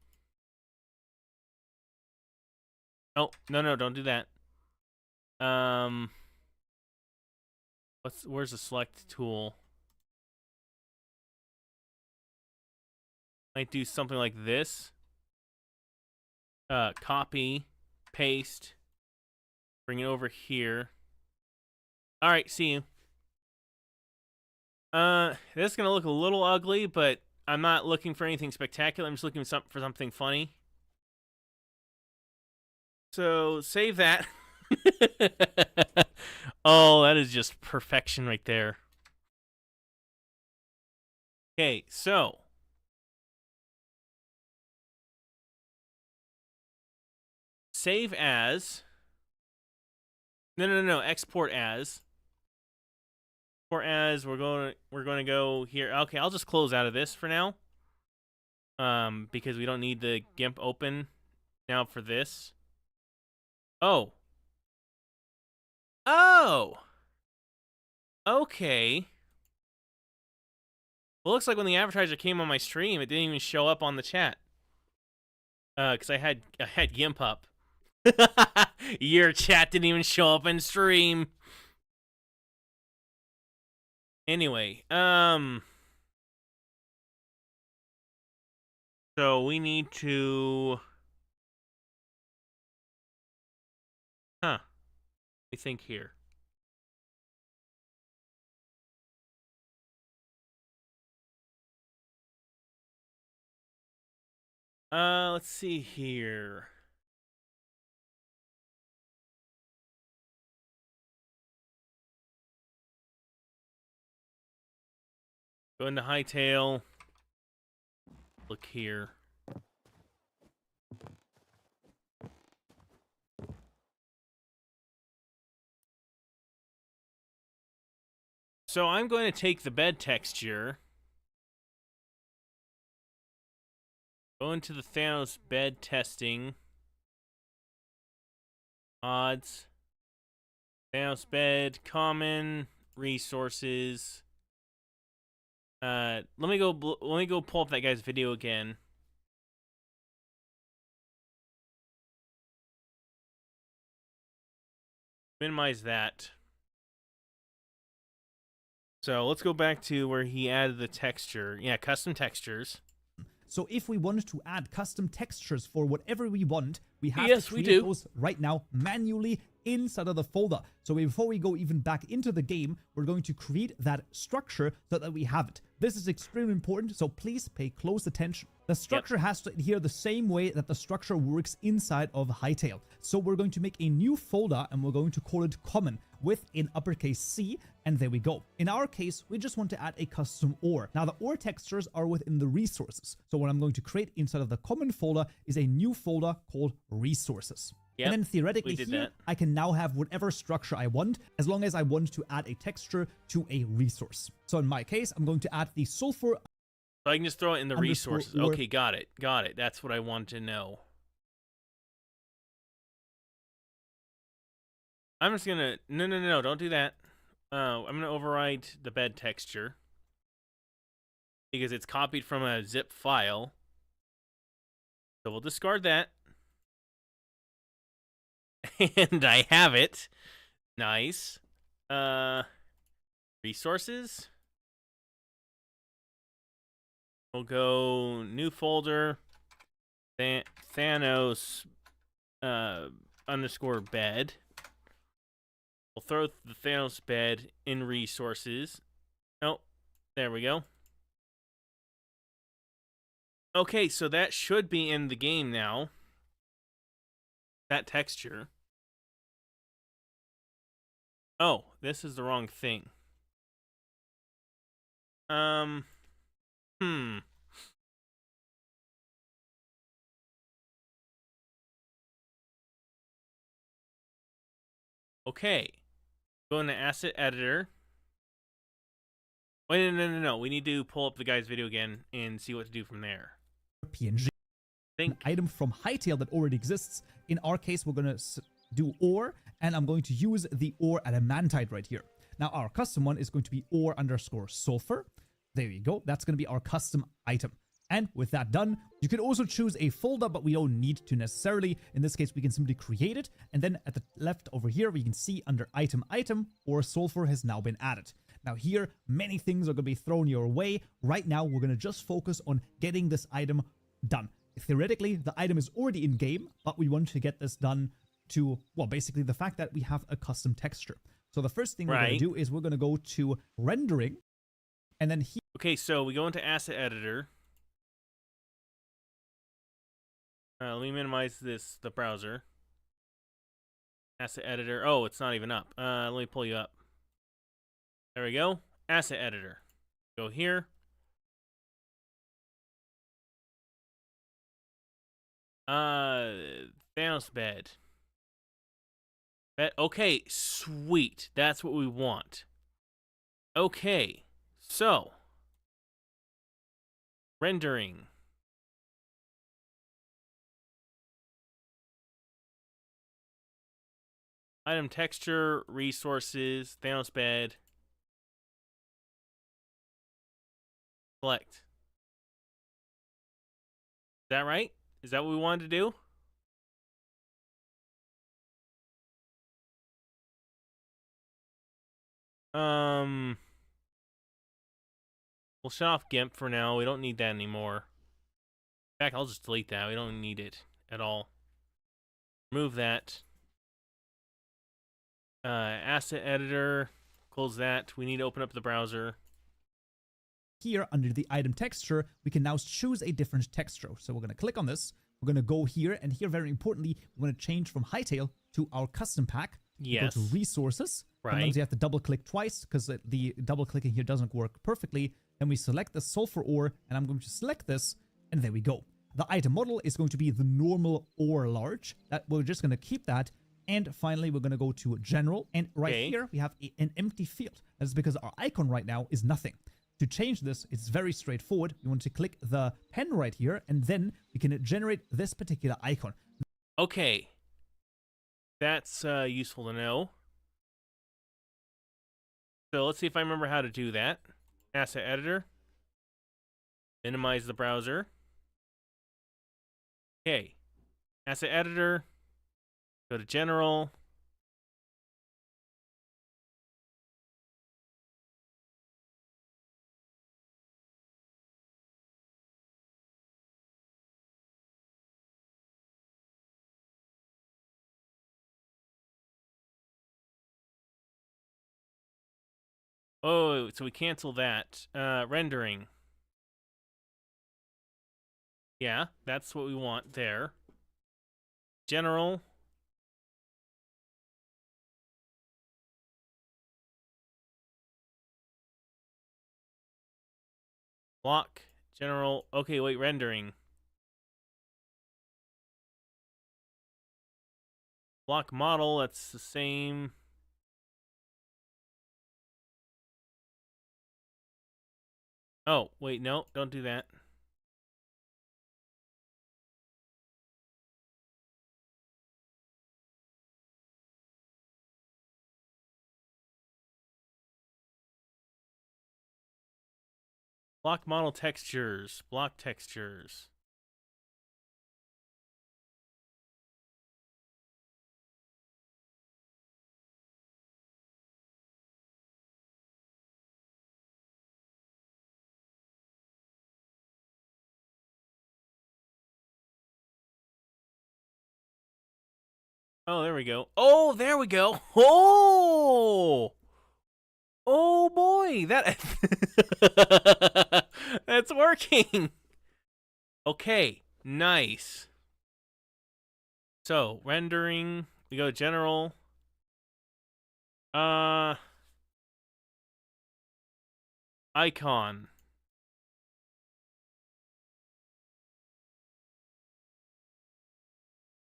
Oh, no, don't do that. Where's the select tool? Might do something like this. Copy, paste, bring it over here. All right, see you. This is gonna look a little ugly, but I'm not looking for anything spectacular. I'm just looking for something funny. So save that. Oh, that is just perfection right there. Okay, so save as. No. Export as. Export as. We're going to go here. Okay, I'll just close out of this for now. Because we don't need the GIMP open now for this. Oh. Okay. Well, looks like when the advertiser came on my stream, it didn't even show up on the chat. Because I had GIMP up. Your chat didn't even show up in stream. Anyway, So we need to... Huh. Let me think here. Let's see here. Go into Hytale. Look here. So I'm going to take the bed texture. Go into the Thanos bed testing. Odds. Thanos bed, common, resources. Let me go pull up that guy's video again. Minimize that. So let's go back to where he added the texture. Yeah, custom textures. So if we want to add custom textures for whatever we want, we have Yes, to we create do. those right now manually inside of the folder. So before we go even back into the game, we're going to create that structure so that we have it. This is extremely important, so please pay close attention. The structure has to adhere the same way that the structure works inside of Hytale. So we're going to make a new folder and we're going to call it common with an uppercase C, and there we go. In our case, we just want to add a custom ore. Now the ore textures are within the resources. So what I'm going to create inside of the common folder is a new folder called resources. Yep, and then theoretically we did here, that. I can now have whatever structure I want, as long as I want to add a texture to a resource. So in my case, I'm going to add the sulfur. So I can just throw it in the Underscore resources. ore. Okay, got it. Got it. That's what I want to know. I'm just gonna... No, don't do that. I'm gonna override the bed texture. Because it's copied from a zip file. So we'll discard that. And I have it. Nice. Resources. We'll go new folder. Thanos underscore bed. We'll throw the Thanos bed in resources. Oh, there we go. Okay, so that should be in the game now. That texture. Oh, this is the wrong thing. Hmm. Okay. Go into asset editor. Wait, no. We need to pull up the guy's video again and see what to do from there. PNG. An item from Hytale that already exists. In our case, we're going to do ore, and I'm going to use the ore adamantite right here. Now, our custom one is going to be ore underscore sulfur. There you go. That's going to be our custom item. And with that done, you can also choose a folder, but we don't need to necessarily. In this case, we can simply create it. And then at the left over here, we can see under item, ore sulfur has now been added. Now here, many things are going to be thrown your way. Right now, we're going to just focus on getting this item done. Theoretically, the item is already in game, but we want to get this done to, well, basically the fact that we have a custom texture. So the first thing we're going to do is we're going to go to rendering, and then here. Okay, so we go into asset editor. Let me minimize the browser. Asset editor. Oh, it's not even up. Let me pull you up. There we go. Asset editor. Go here. Thanos bed. Okay, sweet. That's what we want. Okay, so rendering. Item texture, resources, Thanos bed. Select. Is that right? Is that what we wanted to do? We'll shut off GIMP for now. We don't need that anymore. In fact, I'll just delete that. We don't need it at all. Remove that. Asset editor. Close that. We need to open up the browser. Here, under the item texture, we can now choose a different texture. So we're going to click on this. We're going to go here, and here, very importantly, we're going to change from Hytale to our custom pack. Yes. Go to resources. Right. Sometimes you have to double click twice because the double clicking here doesn't work perfectly. Then we select the sulfur ore, and I'm going to select this, and there we go. The item model is going to be the normal or large. That we're just going to keep that. And finally, we're going to go to general. And right here, we have an empty field. That's because our icon right now is nothing. To change this, it's very straightforward. We want to click the pen right here, and then we can generate this particular icon. Okay. That's useful to know. So let's see if I remember how to do that. Asset editor. Minimize the browser. Okay. Asset editor. Go to general. Oh, so we cancel that. Rendering. Yeah, that's what we want there. General. Block. General. Okay, wait, rendering. Block model, that's the same. Oh, wait, no, don't do that. Block model textures. Block textures. Oh, there we go. Oh, there we go. Oh! Oh boy, that that's working. Okay, nice. So, rendering, we go general. Icon.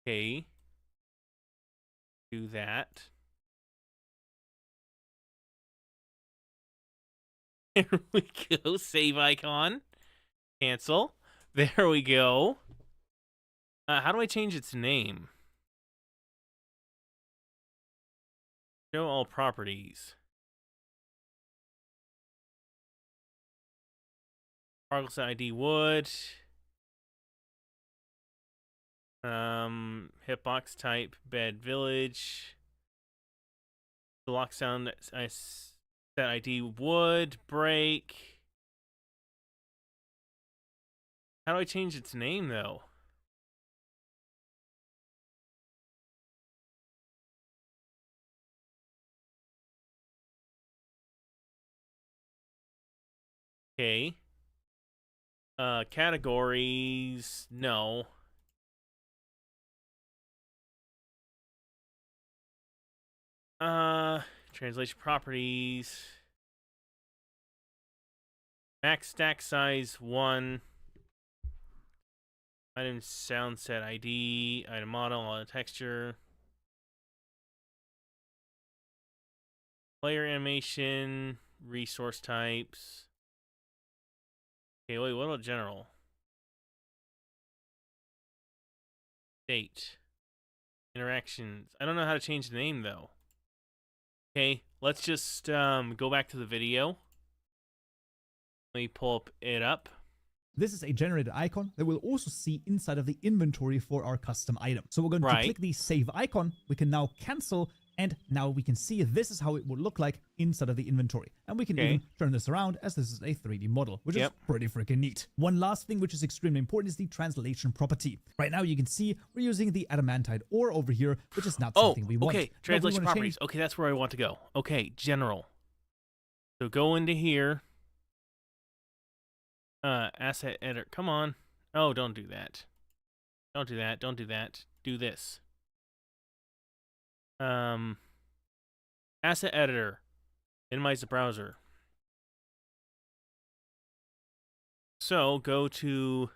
Okay. Do that. There we go. Save icon. Cancel. There we go. How do I change its name? Show all properties. Particle ID wood. Hitbox type bed village. The lock sound I set ID wood break. How do I change its name though? Okay. Categories, no. Translation properties. Max stack size 1. Item sound set ID. Item model, auto texture. Player animation. Resource types. Okay, wait, what about general? Date. Interactions. I don't know how to change the name though. Okay, let's just go back to the video. Let me pull it up. This is a generated icon that we'll also see inside of the inventory for our custom item. So we're going to click the save icon. We can now cancel And now we can see this is how it would look like inside of the inventory. And we can Okay. even turn this around as this is a 3D model, which is Yep. pretty freaking neat. One last thing which is extremely important is the translation property. Right now you can see we're using the adamantite ore over here, which is not something we want. Okay. Now, we Translation wanna properties. Okay, that's where I want to go. Okay, general. So go into here. Asset editor. Come on. Oh, don't do that. Don't do that. Don't do that. Do this. Asset editor. Minimize the browser. So go to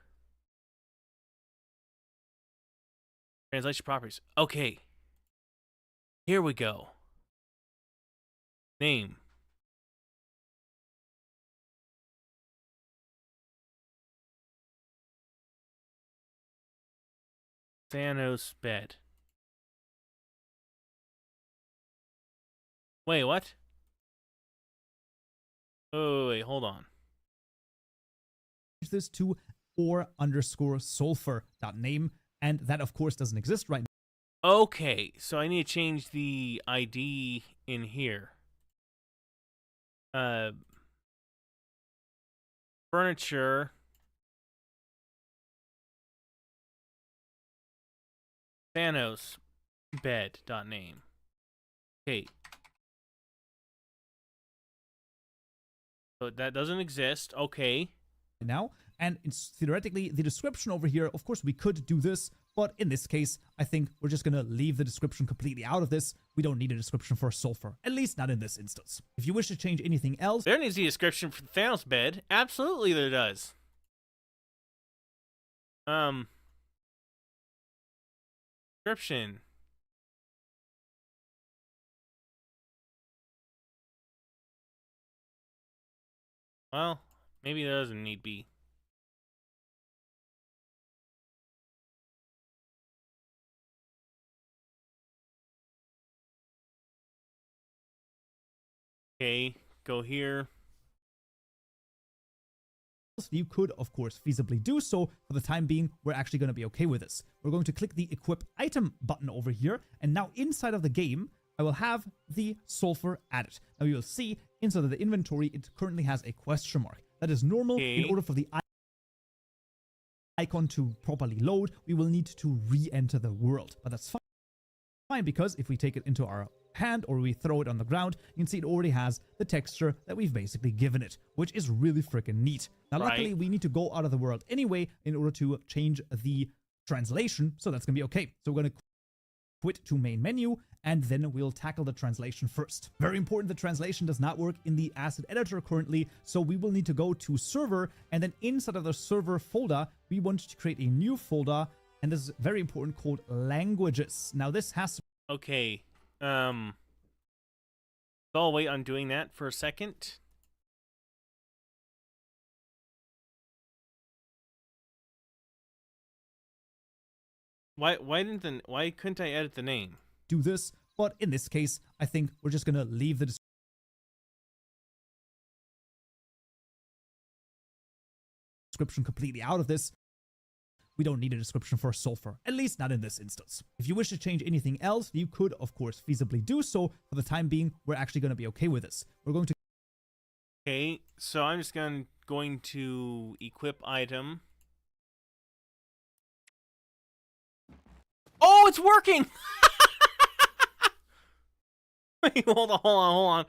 translation properties. Okay. Here we go. Name. Thanos bed. Wait, what? Oh, wait, hold on. change this to ore_sulfur.name. And that, of course, doesn't exist right now. Okay, so I need to change the ID in here. Furniture. Thanos bed.name. Okay. So that doesn't exist. Okay. Now, and it's theoretically the description over here, of course we could do this, but in this case I think we're just gonna leave the description completely out of this. We don't need a description for sulfur, at least not in this instance. If you wish to change anything else, There needs to be a description for Thanos bed. Absolutely there does. Description. Well, maybe there doesn't need be. Okay, go here. you could of course feasibly do so. For the time being, we're actually going to be okay with this. We're going to click the equip item button over here, and now inside of the game I will have the sulfur added. Now you'll see inside of the inventory it currently has a question mark. That is normal. Okay. In order for the icon to properly load, we will need to re-enter the world, but that's fine because if we take it into our hand or we throw it on the ground, you can see it already has the texture that we've basically given it, which is really freaking neat. Now luckily we need to go out of the world anyway in order to change the translation, so that's gonna be okay. So we're gonna quit to main menu, and then we'll tackle the translation first. Very important, the translation does not work in the asset editor currently, so we will need to go to server, and then inside of the server folder we want to create a new folder, and this is very important, called languages. Now this has to Okay. So I'll wait on doing that for a second. Why couldn't I edit the name? do this, but in this case I think we're just gonna leave the description completely out of this. We don't need a description for sulfur, at least not in this instance. If you wish to change anything else, you could of course feasibly do so. For the time being, we're actually going to be okay with this. We're going to Okay, so I'm just going to equip item. Oh, it's working! Wait, hold on.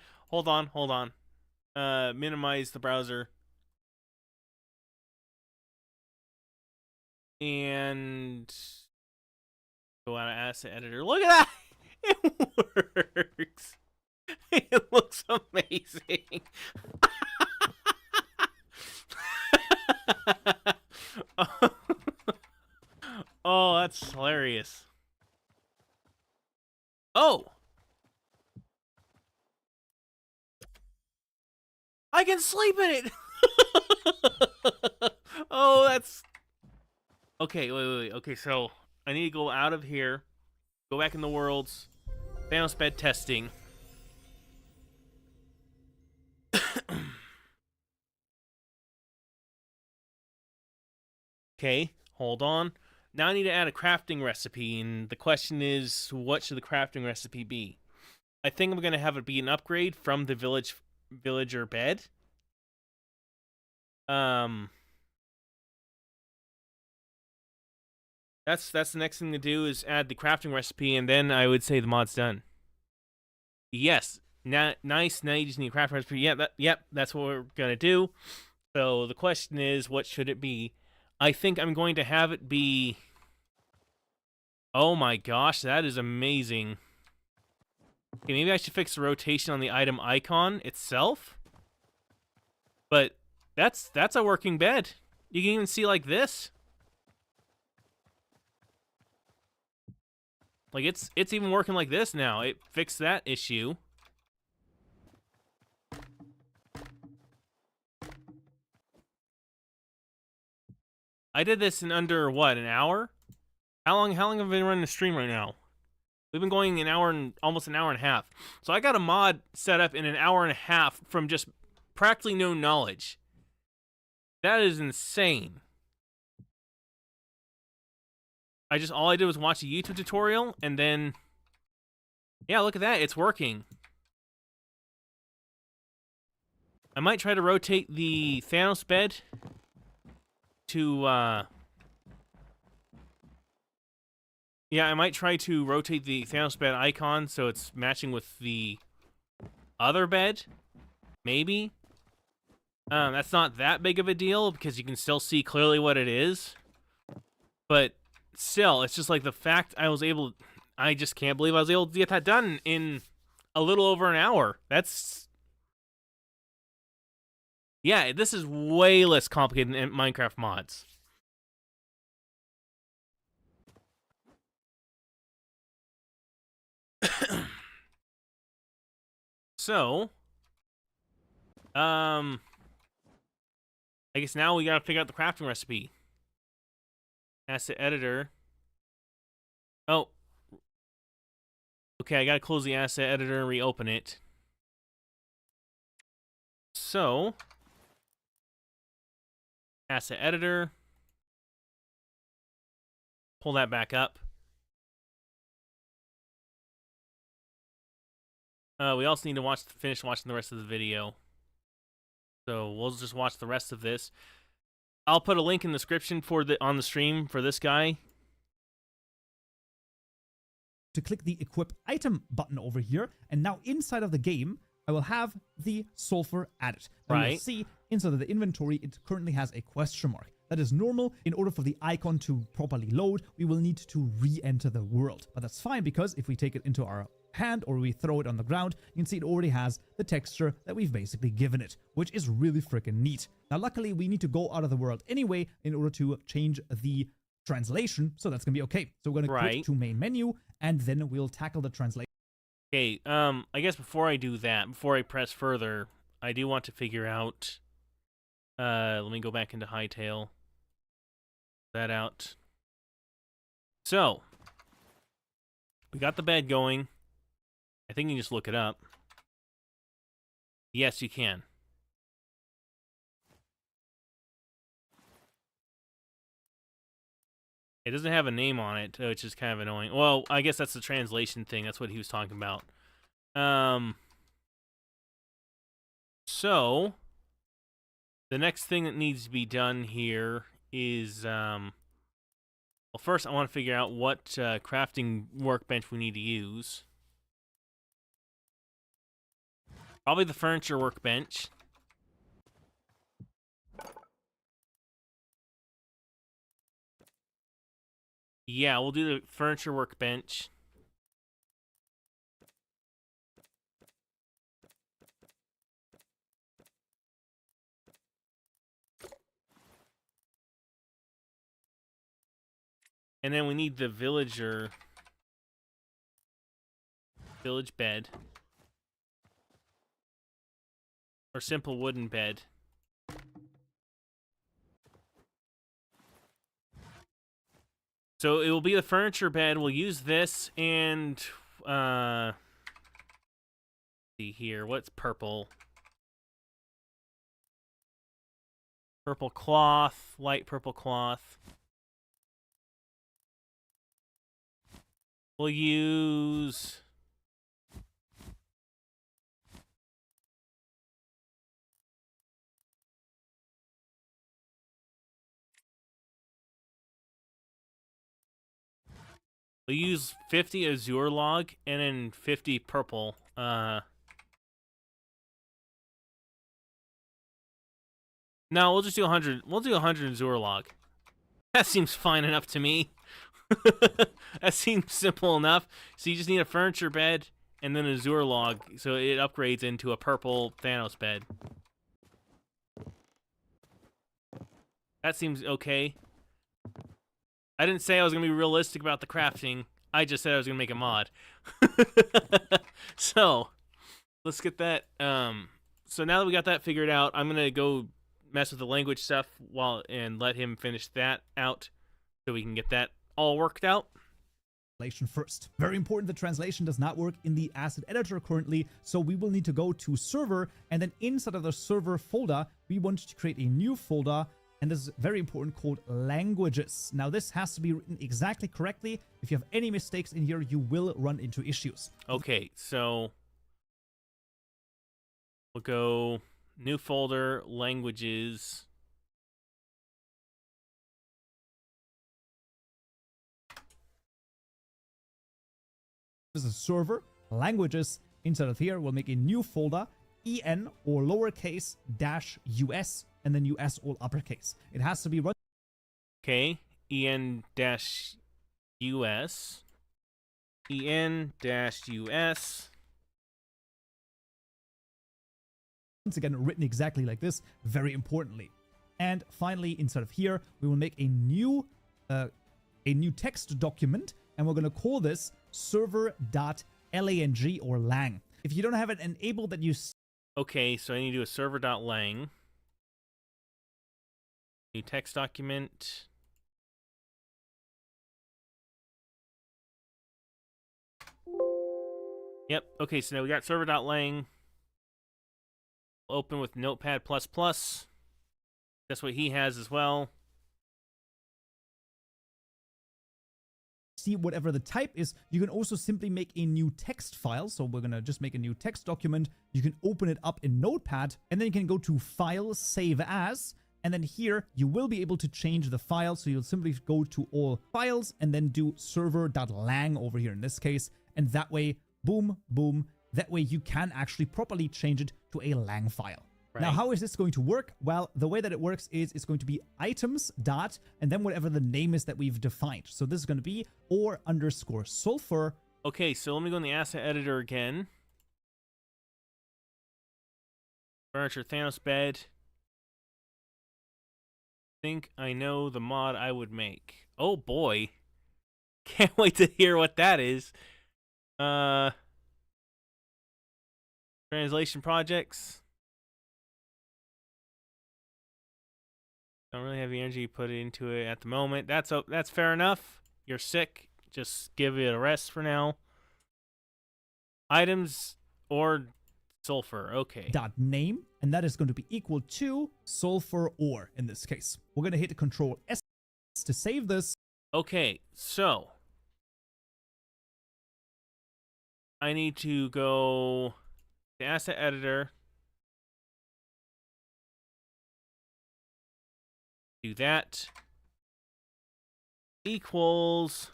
Minimize the browser. And go out of asset editor. Look at that! It works. It looks amazing. Oh, that's hilarious. Oh! I can sleep in it! Oh, that's... Okay, wait. Okay, so I need to go out of here, go back in the worlds, Thanos bed testing. Okay, hold on. Now I need to add a crafting recipe, and the question is, what should the crafting recipe be? I think I'm gonna have it be an upgrade from the villager bed. That's the next thing to do is add the crafting recipe, and then I would say the mod's done. Yes, nice. Now you just need a crafting recipe. Yep, that's what we're gonna do. So the question is, what should it be? I think I'm going to have it be. Oh my gosh, that is amazing. Okay, maybe I should fix the rotation on the item icon itself. But that's a working bed. You can even see like this. Like it's even working like this now. It fixed that issue. I did this in under what, an hour? How long have I been running the stream right now? We've been going an hour and almost an hour and a half. So I got a mod set up in an hour and a half from just practically no knowledge. That is insane. All I did was watch a YouTube tutorial, and then, yeah, look at that, it's working. I might try to rotate the Thanos bed to, yeah, I might try to rotate the Thanos bed icon so it's matching with the other bed, maybe. That's not that big of a deal, because you can still see clearly what it is. But still, it's just like the fact I just can't believe I was able to get that done in a little over an hour. Yeah, this is way less complicated than Minecraft mods. So, I guess now we gotta figure out the crafting recipe. Asset editor. Oh. Okay, I gotta close the asset editor and reopen it. So, asset editor. Pull that back up. We also need to finish watching the rest of the video. So we'll just watch the rest of this. I'll put a link in the description on the stream for this guy. To click the equip item button over here, and now inside of the game, I will have the sulfur added. Now you'll see inside of the inventory, it currently has a question mark. That is normal. In order for the icon to properly load, we will need to re-enter the world. But that's fine, because if we take it into our hand or we throw it on the ground, you can see it already has the texture that we've basically given it, which is really freaking neat. Now, luckily, we need to go out of the world anyway in order to change the translation, so that's gonna be okay. So we're gonna click to main menu, and then we'll tackle the translation. Okay, I guess before I do that, before I press further, I do want to figure out, let me go back into Hytale. That out. So, we got the bed going. I think you can just look it up. Yes, you can. It doesn't have a name on it, which is kind of annoying. Well, I guess that's the translation thing. That's what he was talking about. So, the next thing that needs to be done here is, well, first I want to figure out what crafting workbench we need to use. Probably the furniture workbench. Yeah, we'll do the furniture workbench. And then we need the village bed. Or simple wooden bed. So it will be the furniture bed. We'll use this and see here. What's purple? Purple cloth, light purple cloth. We'll use We'll use 50 azure log and then 50 purple. No, we'll just do 100. We'll do 100 azure log. That seems fine enough to me. That seems simple enough. So you just need a furniture bed and then a azure log, so it upgrades into a purple Thanos bed. That seems okay. I didn't say I was going to be realistic about the crafting. I just said I was going to make a mod. So, let's get that. So now that we got that figured out, I'm going to go mess with the language stuff and let him finish that out so we can get that all worked out. Translation first. Very important, the translation does not work in the asset editor currently, so we will need to go to server, and then inside of the server folder, we want to create a new folder, and this is very important, called languages. Now this has to be written exactly correctly. If you have any mistakes in here, you will run into issues. Okay, so we'll go new folder, languages. This is server, languages. Inside of here, we'll make a new folder, en or lowercase dash us, and then us all uppercase. It has to be run. Okay, en dash us, en dash us. Once again, written exactly like this, very importantly. And finally, inside of here, we will make a new text document, and we're going to call this server.lang or lang. If you don't have it enabled, that you... Okay, so I need to do a server.lang. New text document. Yep, okay, so now we got server.lang. We'll open with Notepad++. That's what he has as well. See whatever the type is. You can also simply make a new text file. So we're gonna just make a new text document. You can open it up in Notepad, and then you can go to File, Save As, and then here you will be able to change the file. So you'll simply go to all files and then do server.lang over here in this case, and that way, boom, boom. That way you can actually properly change it to a lang file. Right. Now, how is this going to work? Well, the way that it works is it's going to be items dot and then whatever the name is that we've defined. So this is going to be _sulfur. Okay, so let me go in the asset editor again. Furniture Thanos bed. Think I know the mod I would make. Oh boy. Can't wait to hear what that is. Translation projects. Don't really have the energy to put into it at the moment. That's fair enough. You're sick. Just give it a rest for now. Items or sulfur. Okay. Dot name, and that is going to be equal to sulfur ore in this case. We're going to hit Control S to save this. Okay, so I need to go to asset editor. Do that. Equals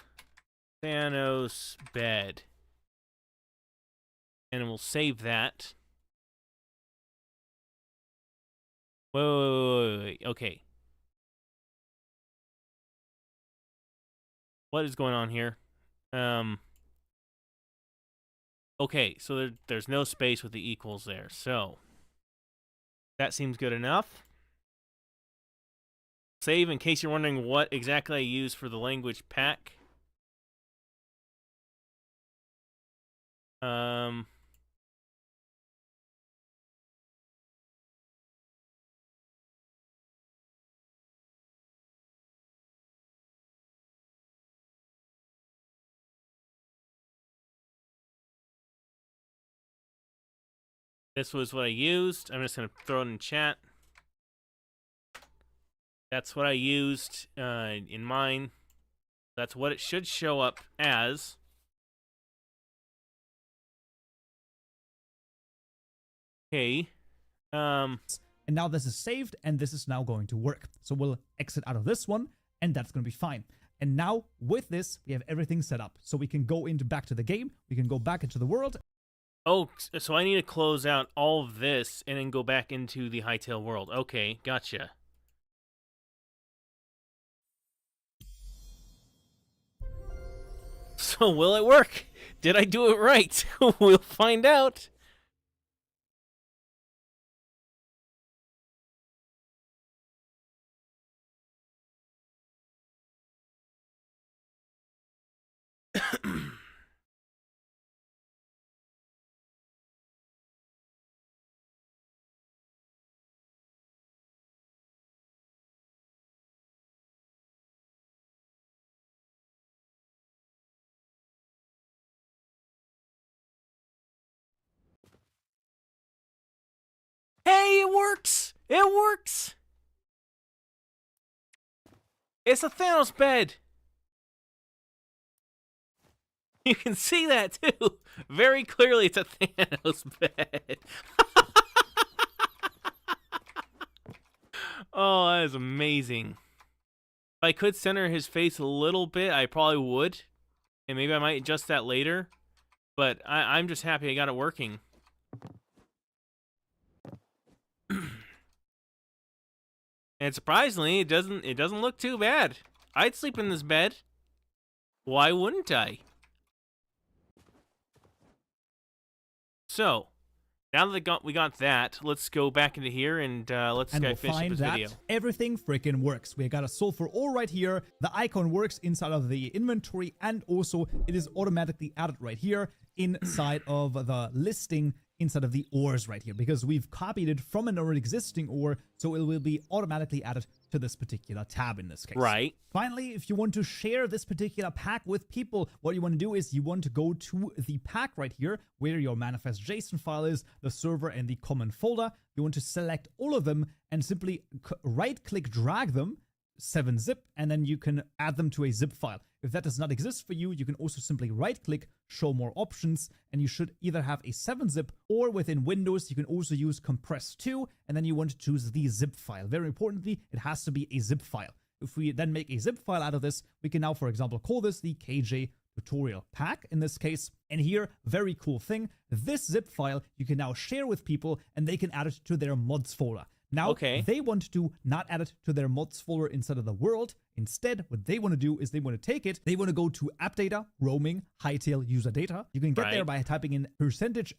Thanos bed. And we'll save that. Wait. Okay. What is going on here? Okay, so there's no space with the equals there. So that seems good enough. Save in case you're wondering what exactly I use for the language pack. This was what I used. I'm just going to throw it in chat. That's what I used in mine. That's what it should show up as. Okay. And now this is saved, and this is now going to work. So we'll exit out of this one, and that's going to be fine. And now with this, we have everything set up. So we can go back to the game. We can go back into the world. Oh, so I need to close out all of this and then go back into the Hytale world. Okay, gotcha. So will it work? Did I do it right? We'll find out. Hey, it works! It works! It's a Thanos bed! You can see that too! Very clearly it's a Thanos bed. Oh, that is amazing. If I could center his face a little bit, I probably would. And maybe I might adjust that later. But I'm just happy I got it working. And surprisingly, it doesn't look too bad. I'd sleep in this bed. Why wouldn't I? So, now that we got that, let's go back into here and let's finish up this video. Everything freaking works. We got a sulfur ore right here. The icon works inside of the inventory, and also it is automatically added right here inside of the listing inside of the ores right here, because we've copied it from an already existing ore, so it will be automatically added to this particular tab in this case. Right. Finally, if you want to share this particular pack with people, what you want to do is you want to go to the pack right here where your manifest JSON file is, the server and the common folder. You want to select all of them and simply right click drag them 7-zip, and then you can add them to a zip file. If that does not exist for you, you can also simply right click, show more options, and you should either have a 7-zip, or within Windows you can also use compress to, and then you want to choose the zip file. Very importantly, it has to be a zip file. If we then make a zip file out of this, we can now, for example, call this the KJ tutorial pack in this case. And here, very cool thing, this zip file you can now share with people and they can add it to their mods folder. Now, they want to not add it to their mods folder inside of the world. Instead, what they want to do is they want to take it. They want to go to app data, roaming, Hytale user data. You can get there by typing in %appdata%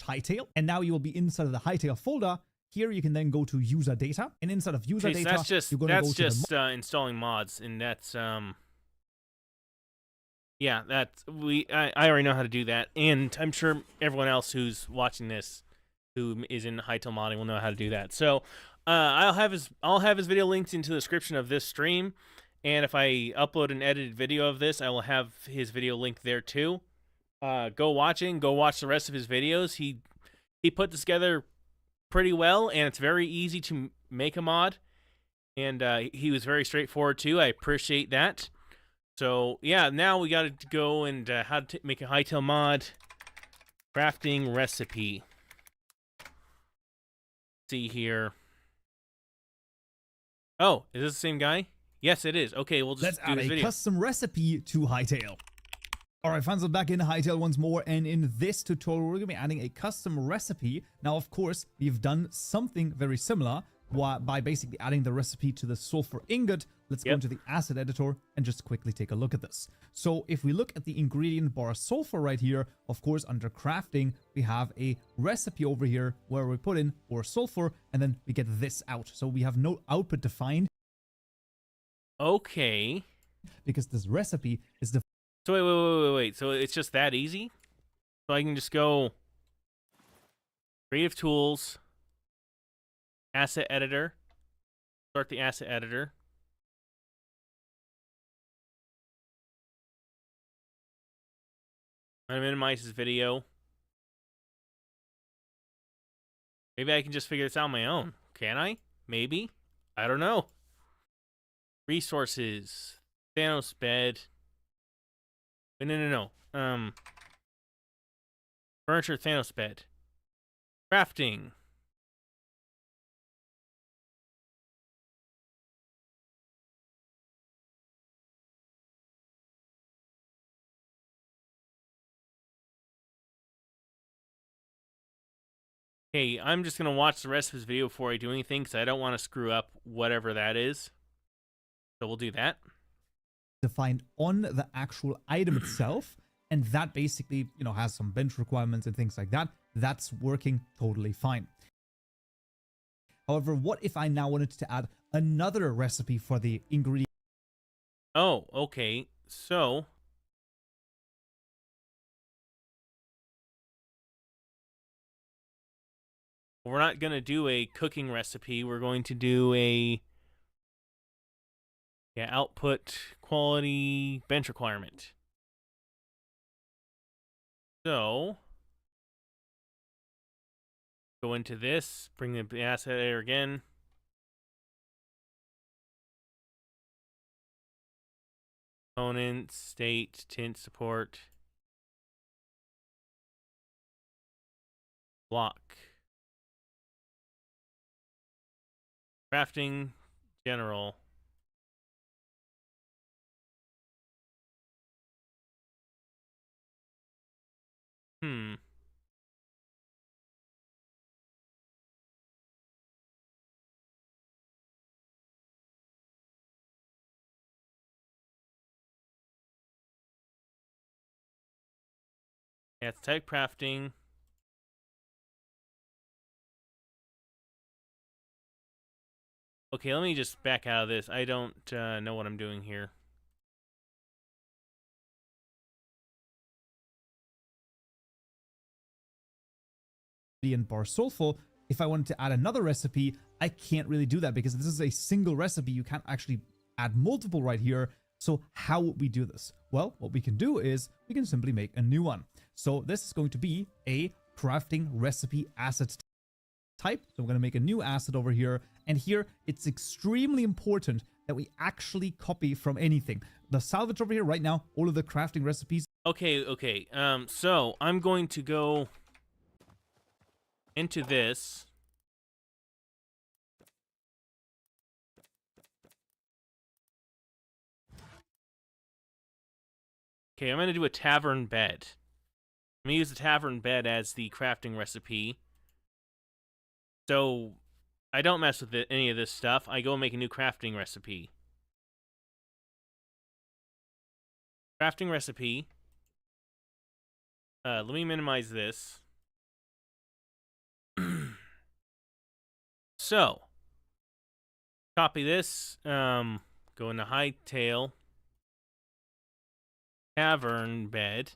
/Hytale. And now you will be inside of the Hytale folder. Here you can then go to user data, and inside of user data, you're going to go to installing mods, and that's yeah, that's I already know how to do that, and I'm sure everyone else who's watching this, who is in Hytale modding, will know how to do that. So I'll have his video linked into the description of this stream, and if I upload an edited video of this, I will have his video linked there too. Go watch the rest of his videos. He put this together pretty well, and it's very easy to make a mod, and he was very straightforward too. I appreciate that. So yeah, now we got to go and how to make a Hytale mod crafting recipe. See here. Oh, is this the same guy? Yes, it is. Okay, we'll just do this video. Let's add a custom recipe to Hytale. Alright, fans, I'm back in Hytale once more, and in this tutorial we're going to be adding a custom recipe. Now, of course, we've done something very similar by basically adding the recipe to the sulfur ingot. Let's go into the asset editor and just quickly take a look at this. So if we look at the ingredient bar sulfur right here, of course, under crafting, we have a recipe over here where we put in ore sulfur, and then we get this out. So we have no output defined. Okay. Because this recipe is the... So wait. So it's just that easy? So I can just go creative tools, asset editor, start the asset editor. I'm gonna minimize this video. Maybe I can just figure this out on my own. Can I? Maybe. I don't know. Resources. Thanos bed. Wait, no. Furniture Thanos bed. Crafting. Okay, I'm just going to watch the rest of this video before I do anything because I don't want to screw up whatever that is. So we'll do that. Defined on the actual item itself, and that basically, you know, has some bench requirements and things like that. That's working totally fine. However, what if I now wanted to add another recipe for the ingredient? Oh, okay. So we're not going to do a cooking recipe. We're going to do a output quality bench requirement. So go into this, bring the asset editor again. Components, state, tint support, block, crafting, general. Yeah, it's type crafting. Okay, let me just back out of this. I don't know what I'm doing here. Bar sulfur. If I wanted to add another recipe, I can't really do that because this is a single recipe. You can't actually add multiple right here. So how would we do this? Well, what we can do is we can simply make a new one. So this is going to be a crafting recipe asset type. So I'm going to make a new asset over here. And here it's extremely important that we actually copy from anything. The salvage over here right now, all of the crafting recipes. Okay. So I'm going to go into this. Okay, I'm going to do a tavern bed. I'm going to use the tavern bed as the crafting recipe. So I don't mess with any of this stuff. I go and make a new crafting recipe. Crafting recipe. Let me minimize this. So, copy this. Go into Hytale. Tavern bed.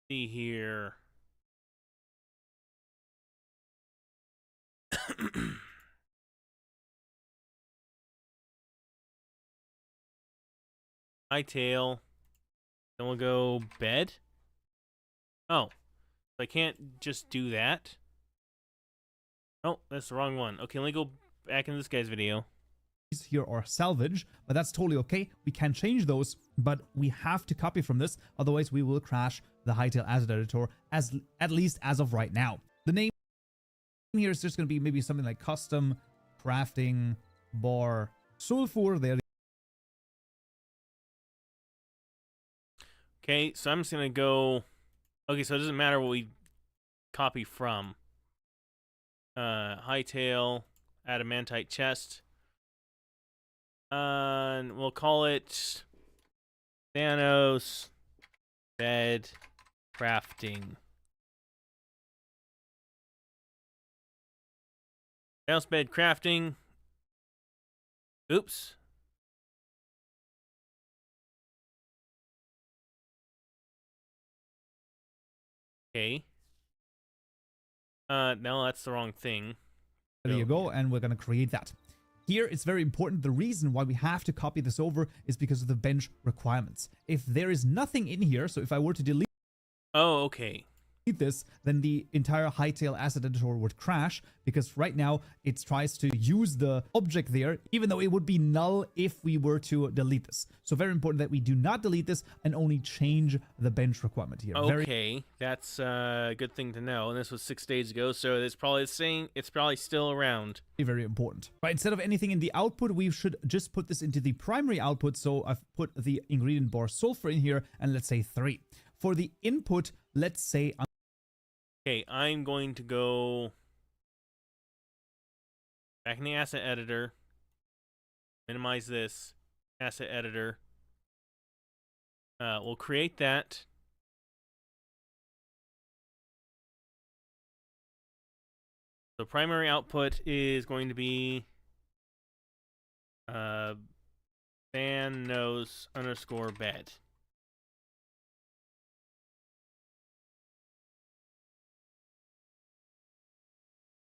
See here. Hytale. Then we'll go bed. Oh, I can't just do that. Oh, that's the wrong one. Okay, let me go back into this guy's video. Here are salvage, but that's totally okay. We can change those, but we have to copy from this. Otherwise, we will crash the Hytale asset editor, at least as of right now. The name here is just going to be maybe something like custom crafting bar sulfur. There. Okay, so I'm just going to go... Okay, so it doesn't matter what we copy from. Hytale, adamantite chest. And we'll call it Thanos bed crafting. Thanos bed crafting. Oops. Okay. No, that's the wrong thing. There you go, and we're going to create that. Here, it's very important. The reason why we have to copy this over is because of the bench requirements. If there is nothing in here, so if I were to delete... Oh, okay. this, then the entire Hytale asset editor would crash, because right now it tries to use the object there, even though it would be null if we were to delete this. So very important that we do not delete this and only change the bench requirement here. Okay, that's a good thing to know. And this was 6 days ago, so it's probably the same. It's probably still around. Very important. Right, instead of anything in the output, we should just put this into the primary output. So I've put the ingredient bar sulfur in here, and let's say 3. For the input, let's say... Okay, I'm going to go back in the asset editor, minimize this asset editor. We'll create that. The primary output is going to be fan nose underscore bed.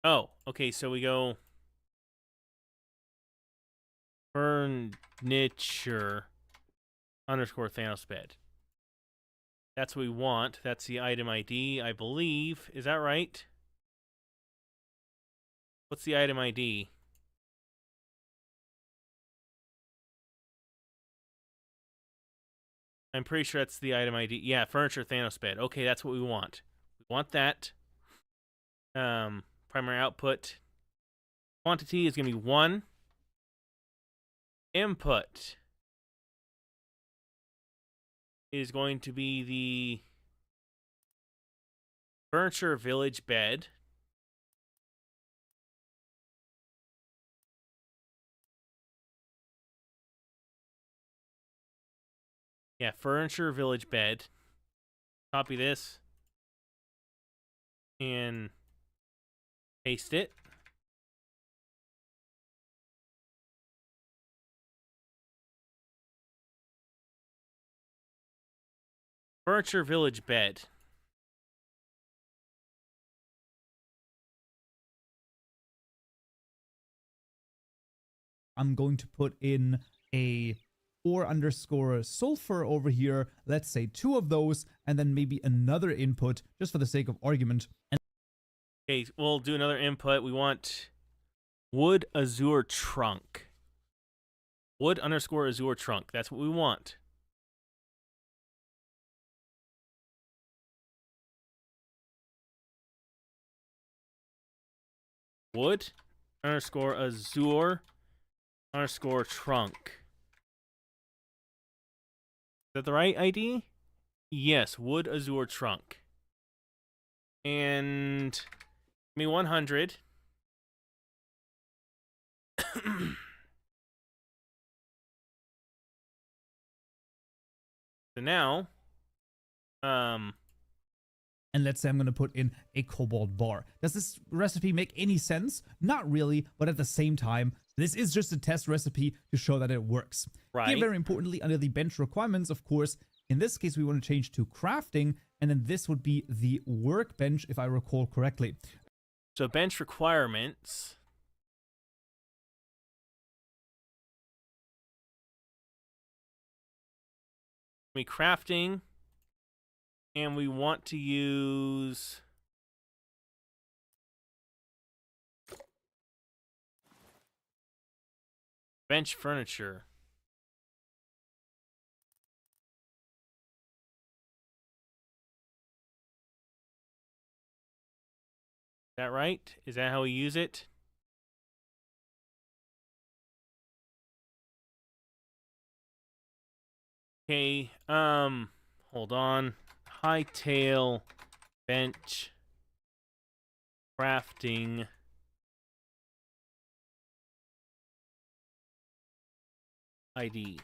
Oh, okay, so we go furniture underscore Thanos bed. That's what we want. That's the item ID, I believe. Is that right? What's the item ID? I'm pretty sure that's the item ID. Yeah, furniture Thanos bed. Okay, that's what we want. We want that. Primary output. Quantity is going to be 1. Input is going to be the furniture village bed. Yeah, furniture village bed. Copy this and paste it. Furniture village bed. I'm going to put in a or underscore sulfur over here. Let's say 2 of those, and then maybe another input just for the sake of argument. And okay, we'll do another input. We want wood azure trunk. Wood underscore azure trunk. That's what we want. Wood underscore azure underscore trunk. Is that the right ID? Yes, wood azure trunk. And give me 100. So now, and let's say I'm going to put in a cobalt bar. Does this recipe make any sense? Not really, but at the same time, this is just a test recipe to show that it works. right. Here, very importantly, under the bench requirements, of course, in this case, we want to change to crafting, and then this would be the workbench, if I recall correctly. So bench requirements. We crafting, and we want to use bench furniture. Is that right? Is that how we use it? Okay, hold on. Hytale bench crafting ID.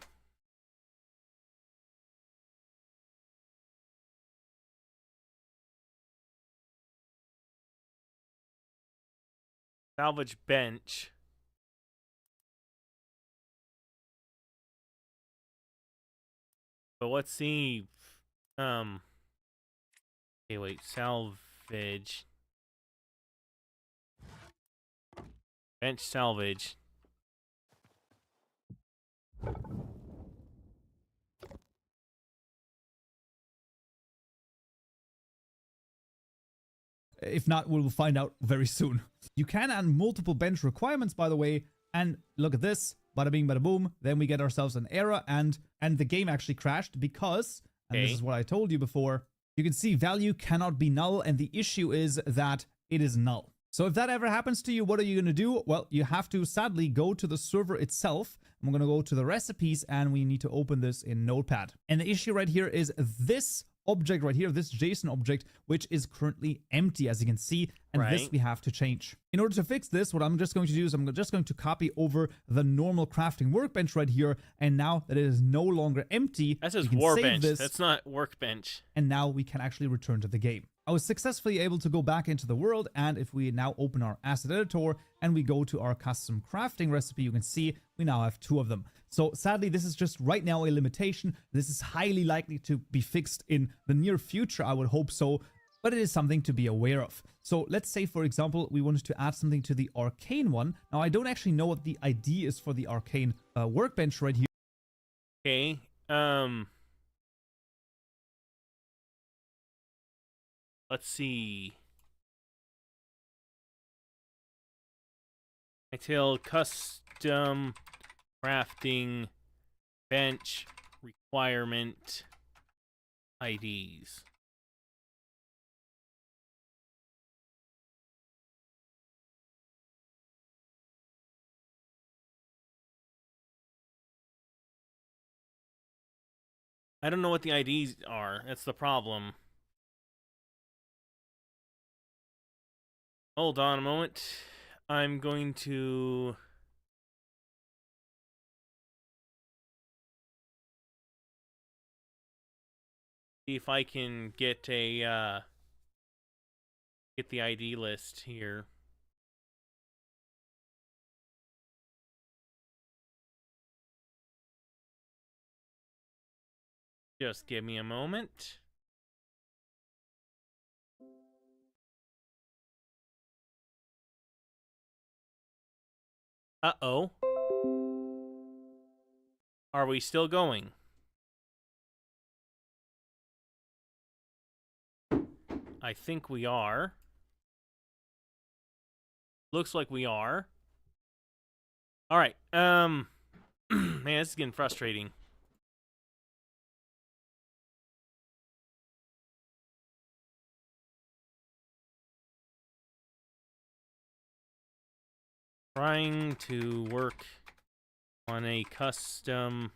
Salvage bench. But let's see. Okay, wait. Salvage. Bench salvage. If not, we will find out very soon. You can add multiple bench requirements, by the way, and look at this. Bada bing, bada boom. Then we get ourselves an error, and the game actually crashed because, and this is what I told you before, you can see value cannot be null, and the issue is that it is null. So if that ever happens to you, what are you going to do? Well, you have to sadly go to the server itself. I'm going to go to the recipes, and we need to open this in Notepad. And the issue right here is this object right here, this JSON object, which is currently empty, as you can see, and this we have to change. In order to fix this, what I'm just going to do is I'm just going to copy over the normal crafting workbench right here, and now that it is no longer empty, that says workbench. That's not workbench. And now we can actually return to the game. I was successfully able to go back into the world, and if we now open our asset editor and we go to our custom crafting recipe, you can see we now have 2 of them. So sadly, this is just right now a limitation. This is highly likely to be fixed in the near future, I would hope so, but it is something to be aware of. So let's say, for example, we wanted to add something to the arcane one. Now, I don't actually know what the ID is for the arcane workbench right here. Okay, let's see. Hytale custom crafting bench requirement IDs. I don't know what the IDs are. That's the problem. Hold on a moment. I'm going to see if I can get a get the ID list here. Just give me a moment. Uh-oh. Are we still going? I think we are. Looks like we are. All right. Man, this is getting frustrating. Trying to work on a custom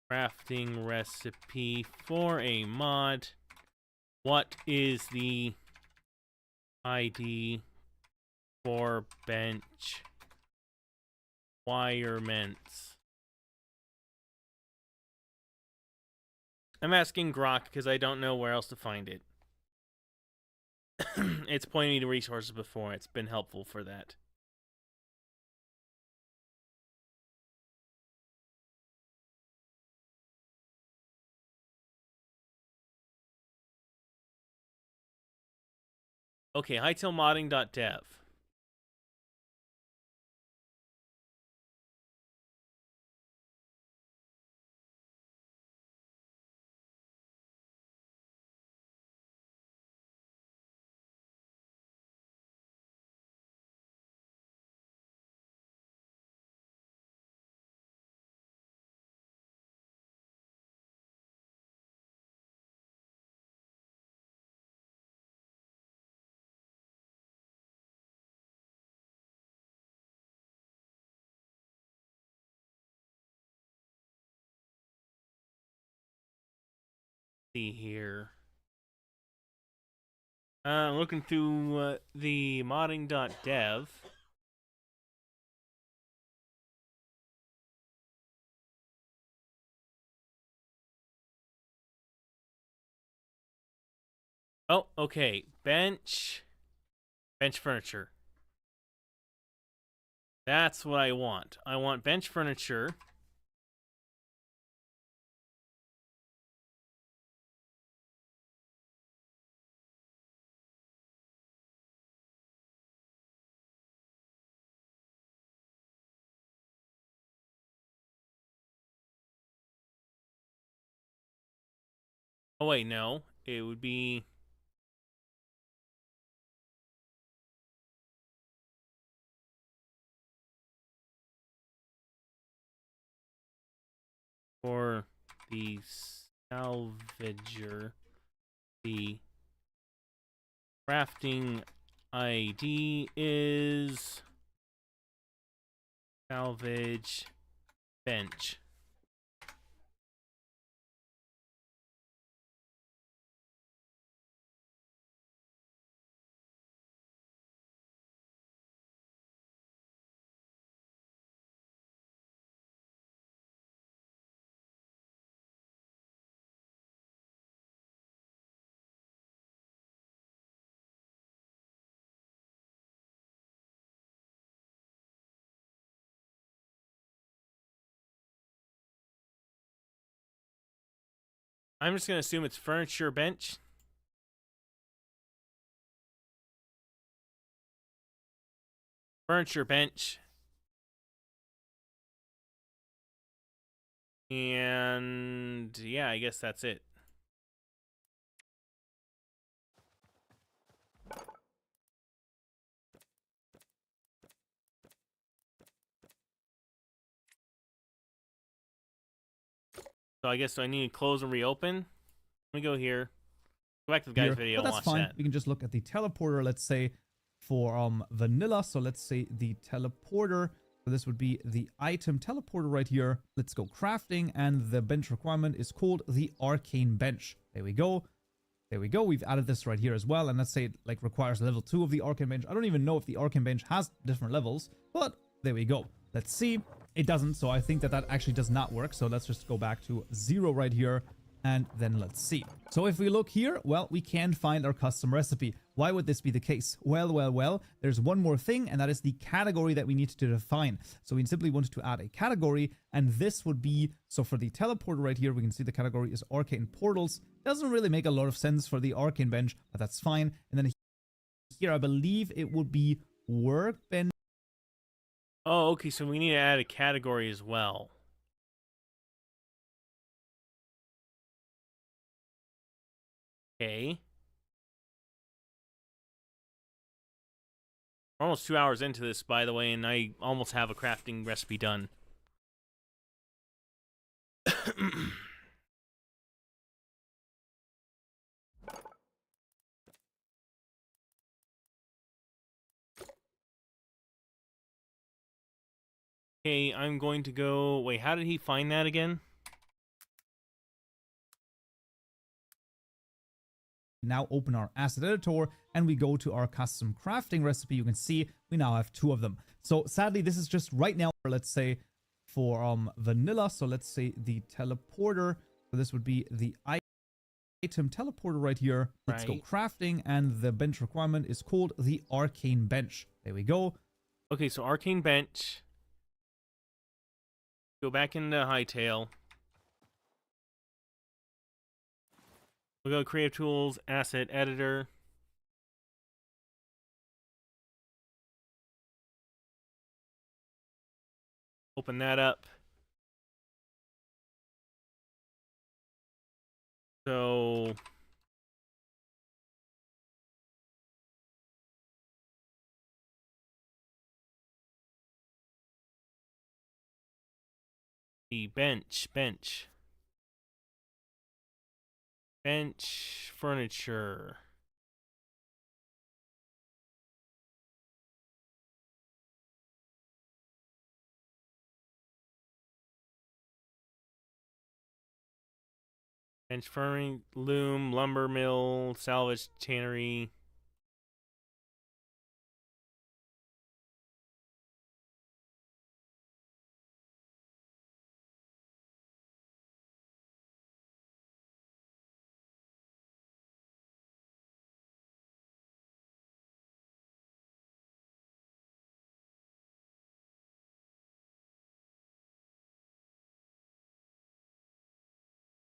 crafting recipe for a mod. What is the ID for bench requirements? I'm asking Grok because I don't know where else to find it. It's pointing me to resources before. It's been helpful for that. Okay, hytalemodding.dev. See here. Looking through the modding.dev. Oh, okay. Bench furniture. That's what I want. I want bench furniture. Oh wait, no. It would be For the salvager, the crafting ID is salvage bench. I'm just going to assume it's furniture bench. Furniture bench. And yeah, I guess that's it. So I guess I need to close and reopen. Let me go here. Go back to the guy's video but and that's watch fine. that. We can just look at the teleporter, let's say, for vanilla. So let's say the teleporter. So this would be the item teleporter right here. Let's go crafting, and the bench requirement is called the arcane bench. There we go. There we go. We've added this right here as well. And let's say it like requires level 2 of the arcane bench. I don't even know if the arcane bench has different levels, but there we go. Let's see. It doesn't. So I think that that actually does not work. So let's just go back to 0 right here. And then let's see. So if we look here, well, we can't find our custom recipe. Why would this be the case? Well, there's one more thing, and that is the category that we need to define. So we simply want to add a category, and this would be, so for the teleporter right here, we can see the category is arcane portals. Doesn't really make a lot of sense for the arcane bench, but that's fine. And then here, I believe it would be workbench. Oh, okay, so we need to add a category as well. Okay. We're almost 2 hours into this, by the way, and I almost have a crafting recipe done. Okay, I'm going to go... Wait, how did he find that again? Now open our asset editor and we go to our custom crafting recipe. You can see we now have 2 of them. So sadly, this is just right now, let's say for vanilla. So let's say the teleporter. So this would be the item teleporter right here. Let's go crafting, and the bench requirement is called the arcane bench. There we go. Okay, so arcane bench. Go back into Hytale. We'll go Creative Tools, Asset Editor. Open that up. So... the bench furniture. Bench furniture, loom, lumber mill, salvage tannery.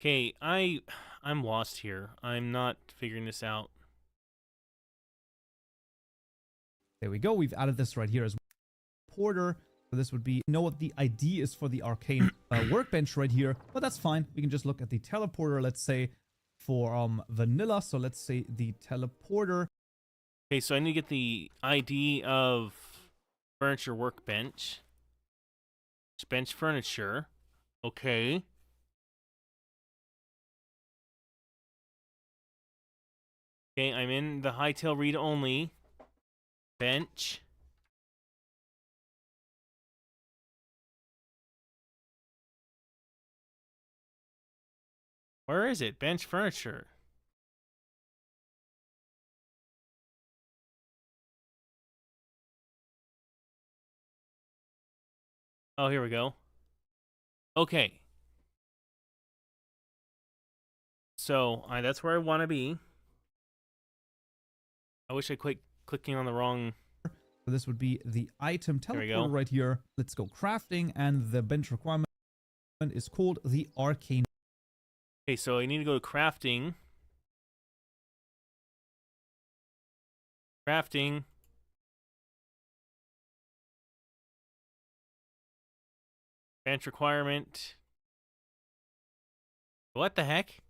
Okay, I'm lost here. I'm not figuring this out. There we go. We've added this right here as porter. So this would be, know what the ID is for the arcane workbench right here, but that's fine. We can just look at the teleporter, let's say for vanilla. So let's say the teleporter. Okay, so I need to get the ID of furniture workbench. Bench furniture. Okay. Okay, I'm in the Hytale read-only. Bench. Where is it? Bench furniture. Oh, here we go. Okay. So, that's where I want to be. I wish I quit clicking on the wrong... So this would be the item There we teleporter go. right here. Let's go crafting, and the bench requirement is called the arcane. Okay, so I need to go to crafting. Crafting. Bench requirement. What the heck?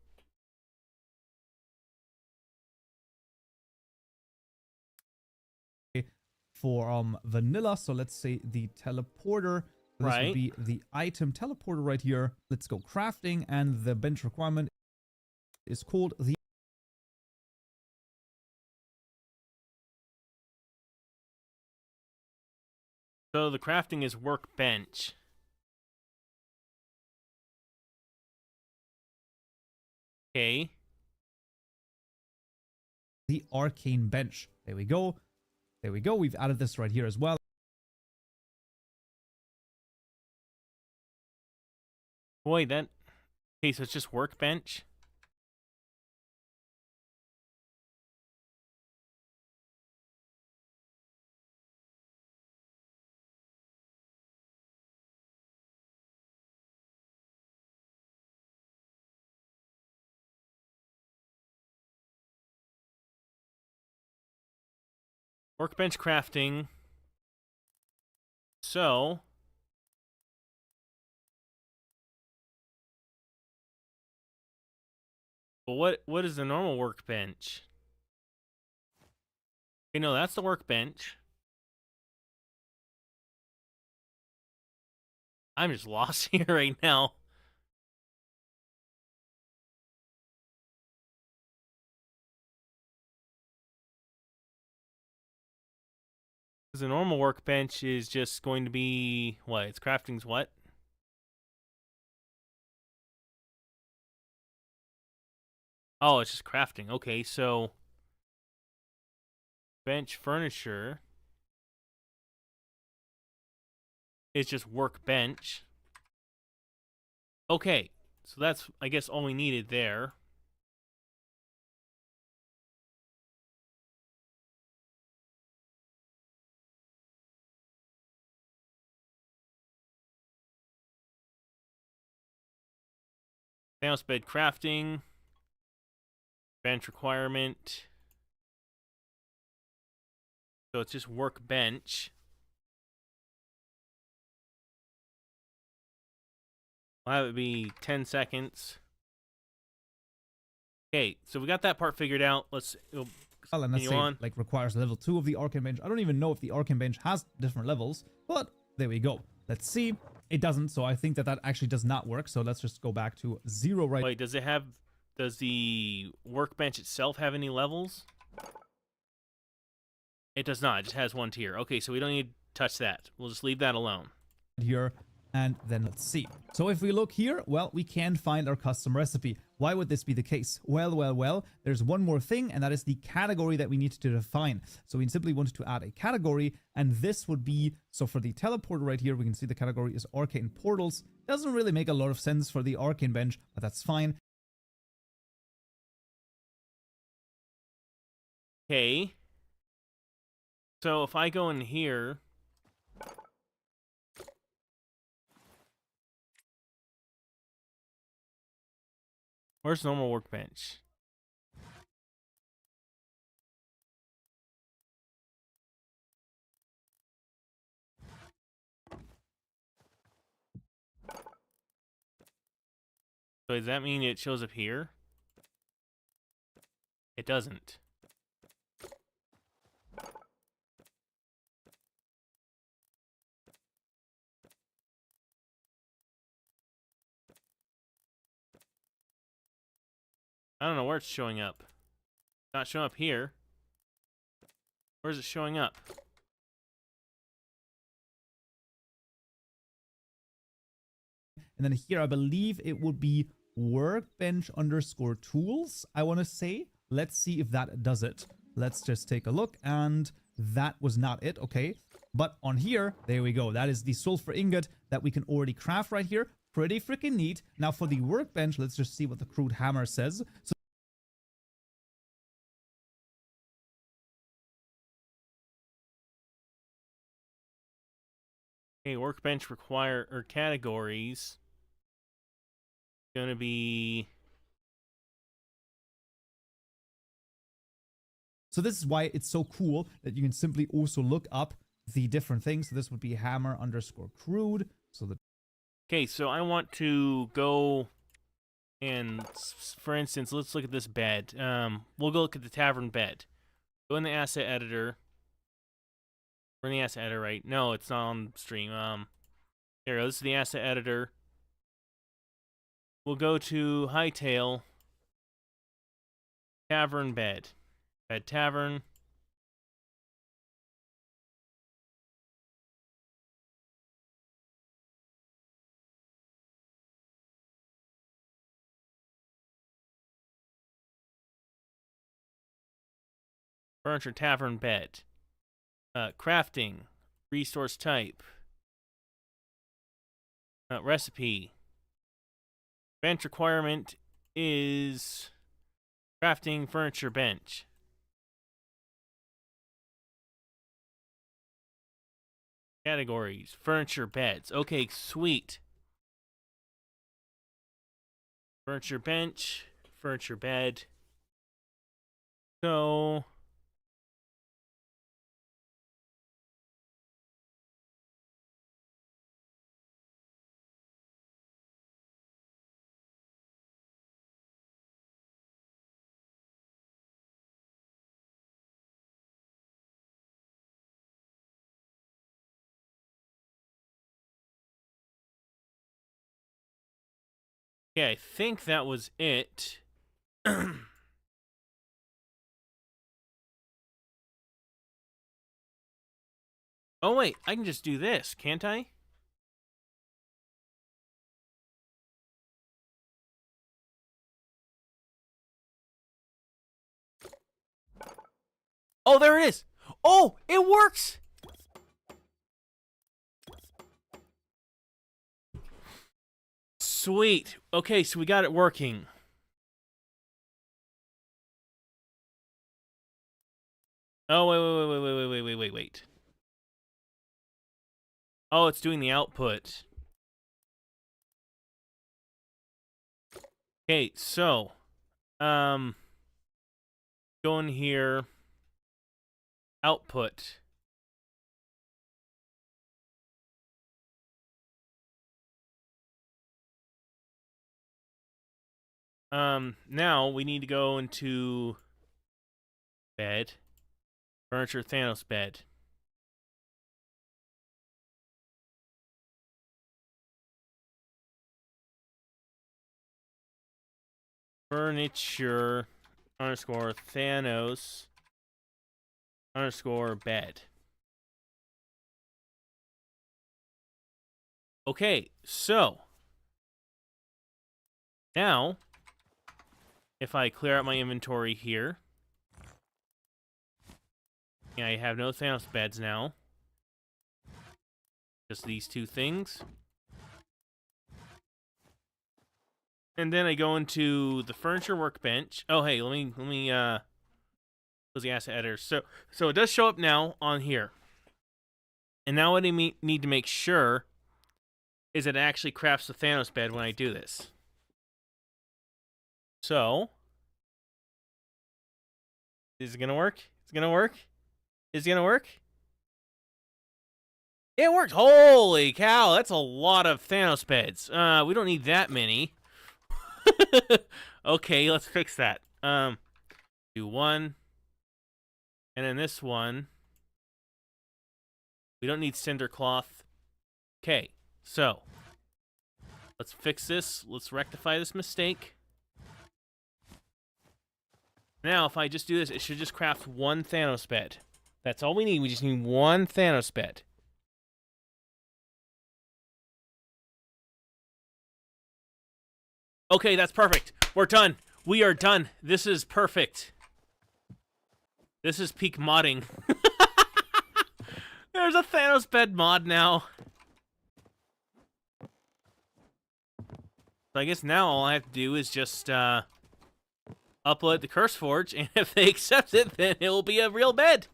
For vanilla. So let's say the teleporter. So this would Right. be the item teleporter right here. Let's go crafting, and the bench requirement is called the... So the crafting is workbench. Okay. the arcane bench. There we go. There we go. We've added this right here as well. Boy, that... Okay, so it's just workbench? Workbench crafting. So... But what is the normal workbench? Okay, no, that's the workbench. I'm just lost here right now. Because the normal workbench is just going to be... What? It's crafting's what? Oh, it's just crafting. Okay, so... Bench furniture is just workbench. Okay, so that's, I guess, all we needed there. Mouse bed crafting. Bench requirement. So it's just workbench. I'll have it be 10 seconds. Okay, so we got that part figured out. Let's And let's continue say on. like requires level 2 of the arcane bench. I don't even know if the arcane bench has different levels, but there we go. Let's see. It doesn't, so I think that that actually does not work. So let's just go back to 0 right. Wait, does the workbench itself have any levels? It does not. It just has one tier. Okay, so we don't need to touch that. We'll just leave that alone. Here, and then let's see. So if we look here, well, we can find our custom recipe. Why would this be the case? Well, there's one more thing, and that is the category that we need to define. So we simply want to add a category, and this would be, so for the teleporter right here, we can see the category is arcane portals. Doesn't really make a lot of sense for the arcane bench, but that's fine. Okay. So if I go in here... Where's normal workbench? So does that mean it shows up here? It doesn't. I don't know where it's showing up. Not showing up here. Where's it showing up? And then here, I believe it would be workbench underscore tools, I want to say. Let's see if that does it. Let's just take a look. And that was not it. Okay. But on here, there we go. That is the sulfur ingot that we can already craft right here. Pretty freaking neat. Now for the workbench, let's just see what the crude hammer says. So okay, workbench require or categories. Gonna be. So this is why it's so cool that you can simply also look up the different things. So this would be hammer underscore crude. So the Okay, so I want to go and, for instance, let's look at this bed. We'll go look at the tavern bed. Go in the asset editor. We're in the asset editor, right? No, it's not on stream. There we go. This is the asset editor. We'll go to Hytale. Tavern bed. Bed tavern. Furniture tavern bed. Crafting. Resource type. Recipe. Bench requirement is crafting furniture bench. Categories. Furniture beds. Okay, sweet. Furniture bench. Furniture bed. So yeah, I think that was it. Oh wait, I can just do this, can't I? Oh, there it is. Oh, it works. Sweet. Okay, so we got it working. Oh, wait. Oh, it's doing the output. Okay, so, go in here, output. Now we need to go into bed, furniture Thanos bed. Furniture underscore Thanos underscore bed. Okay, so now if I clear out my inventory here, yeah, I have no Thanos beds now. Just these two things. And then I go into the furniture workbench. Oh, hey, let me close the asset editor. So it does show up now on here. And now what I need to make sure is that it actually crafts the Thanos bed when I do this. So, is it gonna work? Is it gonna work? Is it gonna work? It worked! Holy cow, that's a lot of Thanos beds. We don't need that many. Okay, let's fix that. Do one. And then this one. We don't need cinder cloth. Okay, so let's fix this. Let's rectify this mistake. Now, if I just do this, it should just craft one Thanos bed. That's all we need. We just need one Thanos bed. Okay, that's perfect. We're done. We are done. This is perfect. This is peak modding. There's a Thanos bed mod now. So I guess now all I have to do is just upload the CurseForge, and if they accept it, then it will be a real bed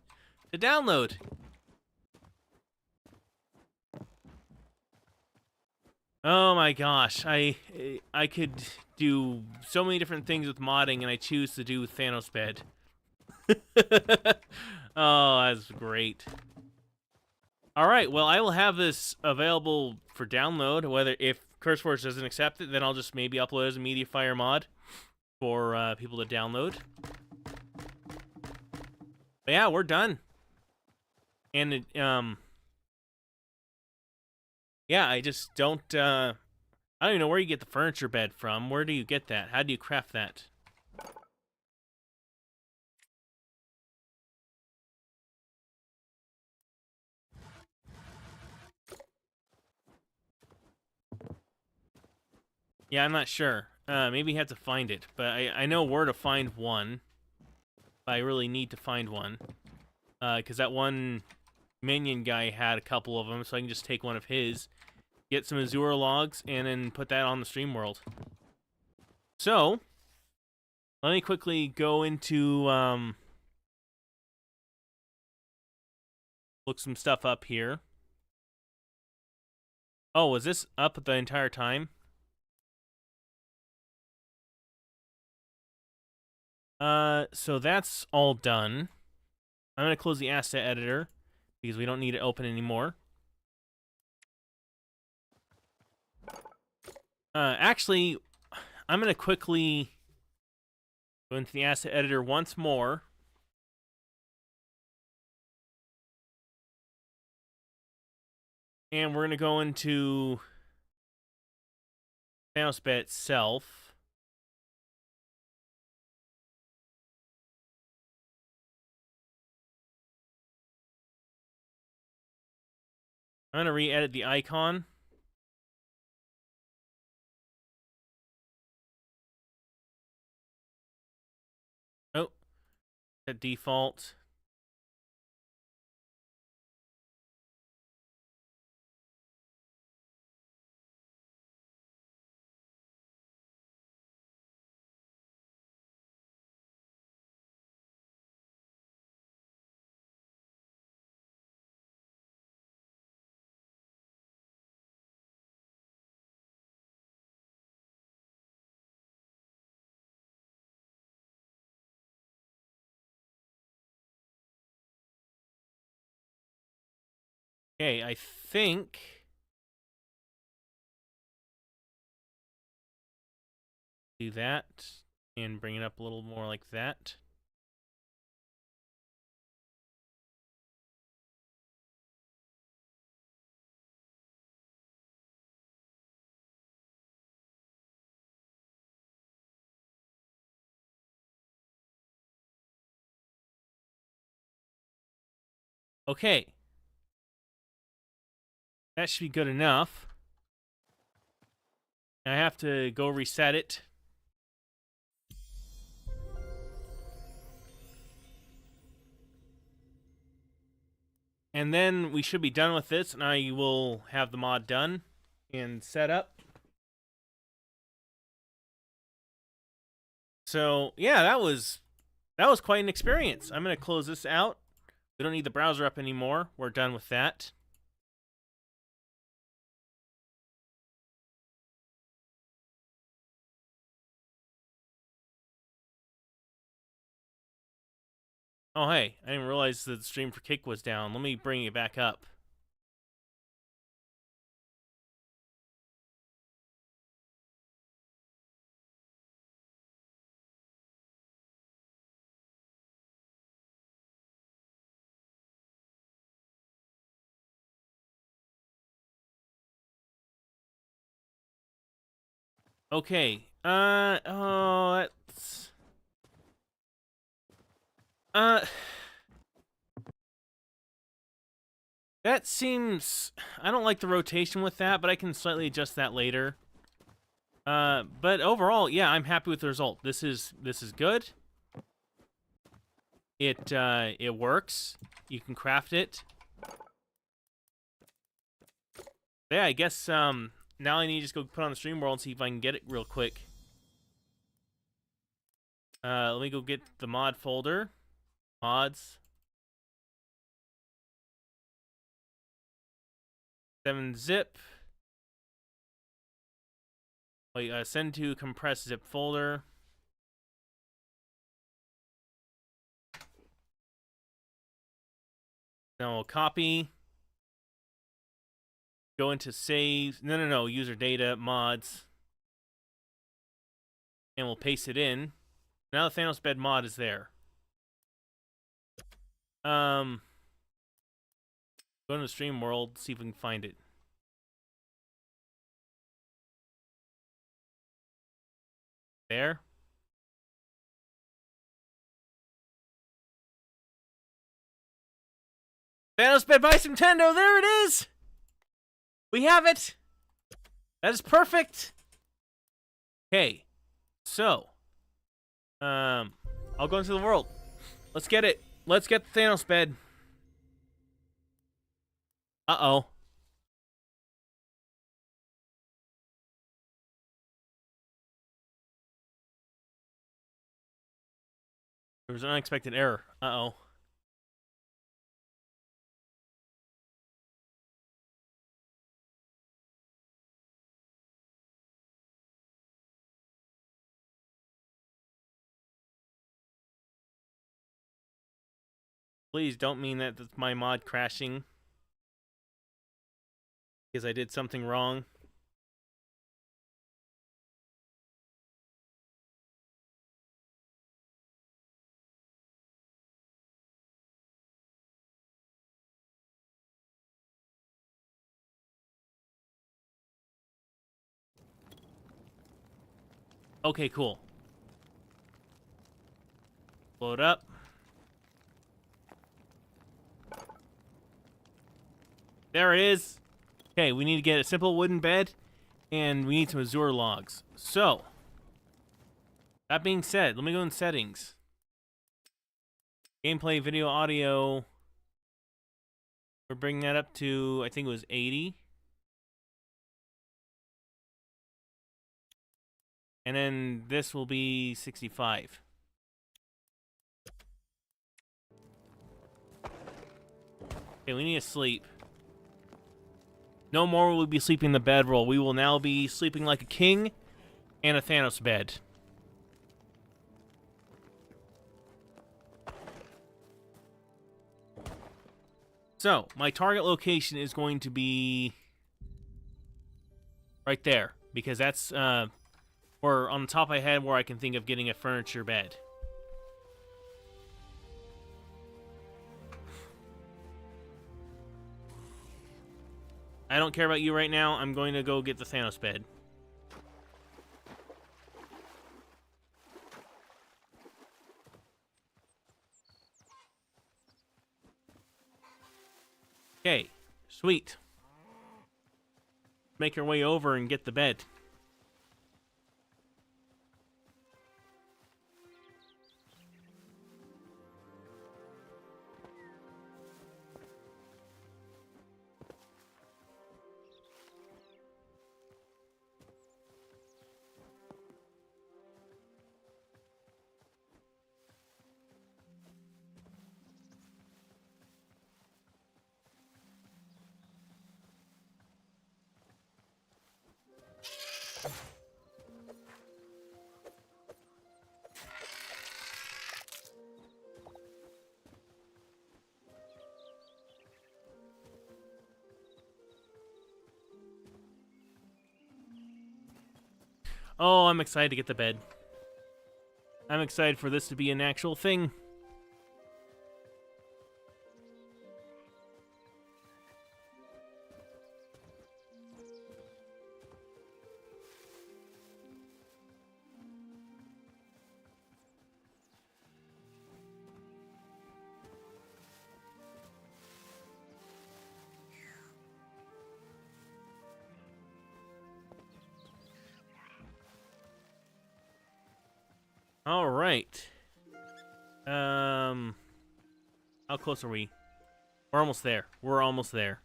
to download. Oh my gosh, I could do so many different things with modding, and I choose to do Thanos bed. Oh, that's great. All right, well, I will have this available for download. Whether if CurseForge doesn't accept it, then I'll just maybe upload as a MediaFire mod for people to download. But yeah, we're done. And it, yeah, I just don't. I don't even know where you get the furniture bed from. Where do you get that? How do you craft that? Yeah, I'm not sure. Maybe you have to find it, but I know where to find one. I really need to find one. Because that one minion guy had a couple of them, so I can just take one of his, get some Azure logs, and then put that on the stream world. So, let me quickly go into, look some stuff up here. Oh, was this up the entire time? So that's all done. I'm going to close the asset editor because we don't need it open anymore. Actually, I'm going to quickly go into the asset editor once more. And we're going to go into Thanos bed itself. I'm going to re-edit the icon. Oh, at default. Okay, I think do that and bring it up a little more like that. Okay. That should be good enough. I have to go reset it. And then we should be done with this, and I will have the mod done and set up. So, yeah, that was quite an experience. I'm going to close this out. We don't need the browser up anymore. We're done with that. Oh, hey, I didn't realize that the stream for Kick was down. Let me bring it back up. Okay. Oh, that's Uh, that seems... I don't like the rotation with that, but I can slightly adjust that later. But overall, yeah, I'm happy with the result. This is good. It works. You can craft it. Yeah, I guess now I need to just go put on the stream world and see if I can get it real quick. Let me go get the mod folder. Mods. 7-zip. Wait, send to compressed zip folder. Now we'll copy. Go into save. No. User data, mods. And we'll paste it in. Now the Thanos bed mod is there. Go into the stream world, see if we can find it. There. Thanos bed by Nintendo, there it is! We have it! That is perfect! Okay. So. I'll go into the world. Let's get it. Let's get the Thanos bed. Uh-oh. There was an unexpected error. Uh-oh. Please don't mean that that's my mod crashing. Because I did something wrong. Okay, cool. Load up. There it is. Okay, we need to get a simple wooden bed, and we need some Azure logs. So, that being said, let me go in settings. Gameplay, video, audio. We're bringing that up to, I think it was 80. And then this will be 65. Okay, we need to sleep. No more will we be sleeping in the bedroll. We will now be sleeping like a king and a Thanos bed. So, my target location is going to be right there, because that's or on the top of my head where I can think of getting a furniture bed. I don't care about you right now. I'm going to go get the Thanos bed. Okay, sweet. Make our way over and get the bed. Oh, I'm excited to get the bed. I'm excited for this to be an actual thing. All right. How close are we? We're almost there. We're almost there.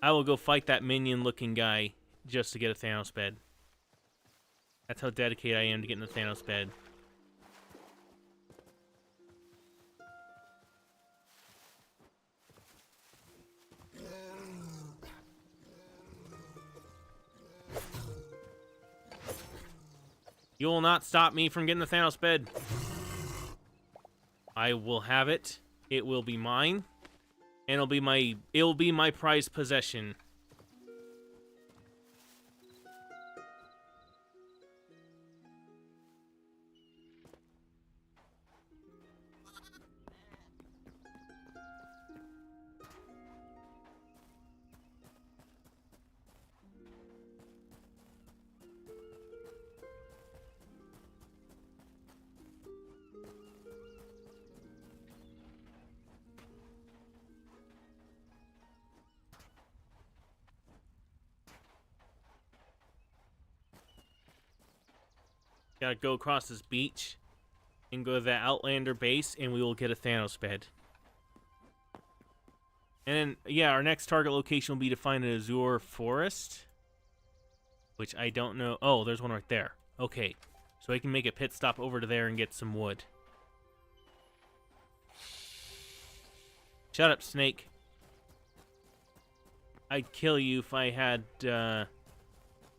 I will go fight that minion-looking guy just to get a Thanos bed. That's how dedicated I am to getting the Thanos bed. You will not stop me from getting the Thanos bed. I will have it. It will be mine. And it'll be my prized possession. Gotta go across this beach and go to that Outlander base, and we will get a Thanos bed. And then, yeah, our next target location will be to find an Azure Forest, which I don't know. Oh, there's one right there. Okay, so I can make a pit stop over to there and get some wood. Shut up, snake. I'd kill you if I had the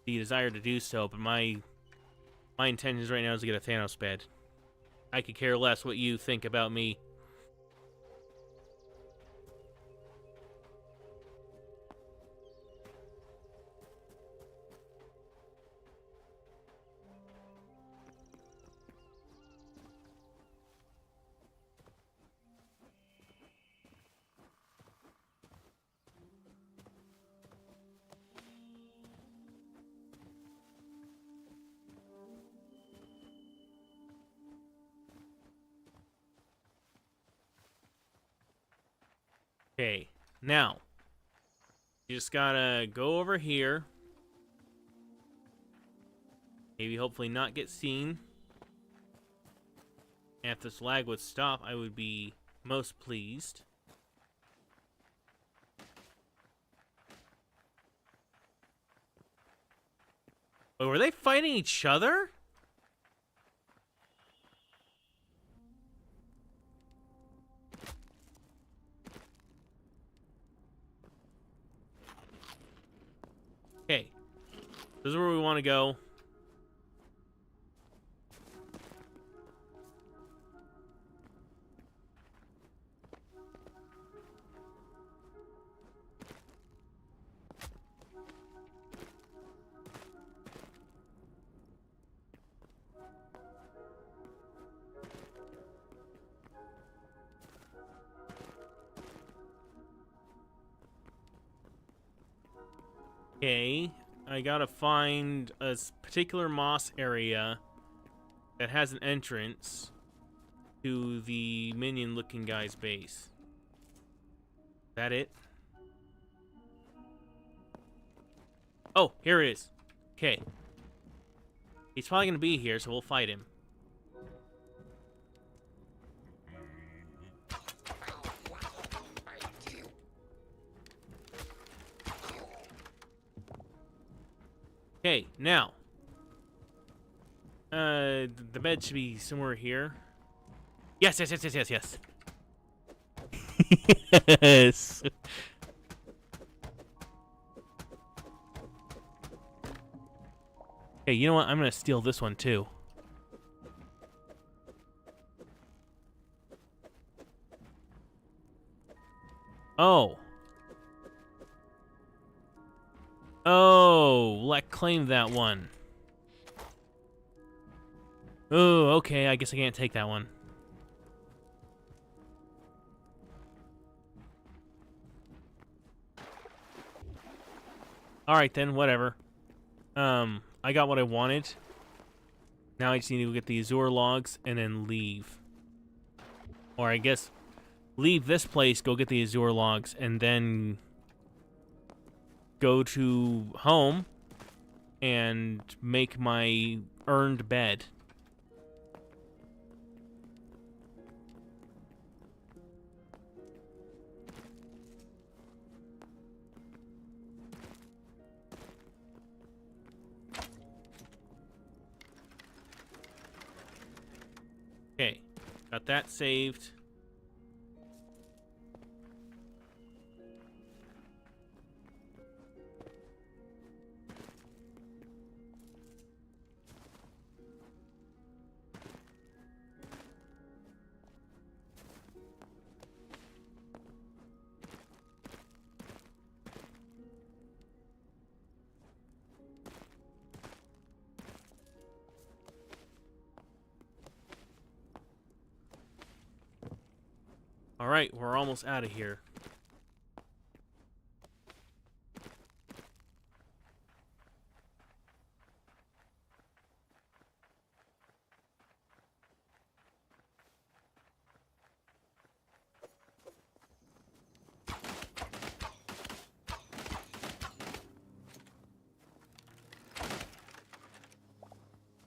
desire to do so, but my intentions right now is to get a Thanos bed. I could care less what you think about me. Okay, now, you just gotta go over here. Maybe hopefully not get seen. And if this lag would stop, I would be most pleased. Oh, were they fighting each other? Okay, this is where we want to go. Okay, I gotta find a particular moss area that has an entrance to the minion-looking guy's base. Is that it? Oh, here it is. Okay. He's probably gonna be here, so we'll fight him. Okay, now. The bed should be somewhere here. Yes. Yes. Hey, you know what? I'm gonna steal this one too. Oh. Oh, let claim that one. Oh, okay, I guess I can't take that one. Alright then, whatever. I got what I wanted. Now I just need to get the Azure logs and then leave. Or I guess leave this place, go get the Azure logs, and then go to home and make my earned bed. Okay, got that saved. Alright, we're almost out of here.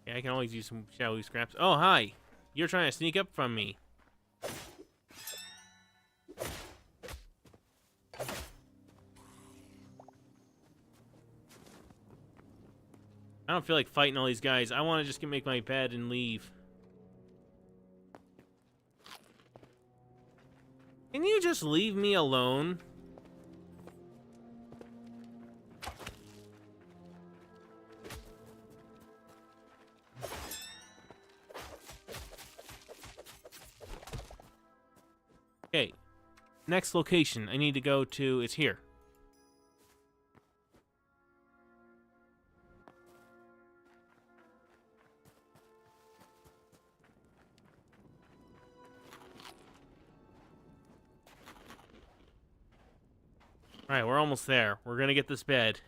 Yeah, I can always use some shadowy scraps. Oh, hi! You're trying to sneak up from me. I don't feel like fighting all these guys. I want to just make my bed and leave. Can you just leave me alone? Okay. Next location I need to go to is here. Alright, we're almost there. We're gonna get this bed.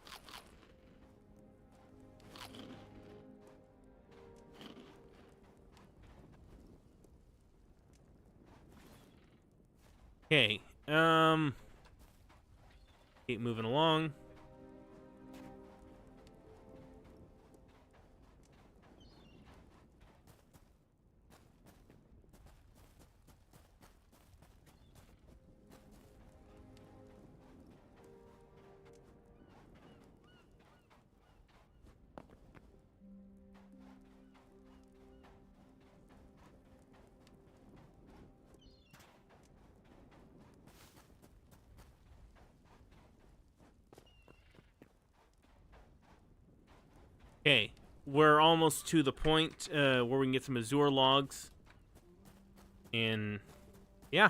Okay, keep moving along. Okay, we're almost to the point where we can get some Azure logs. And, yeah.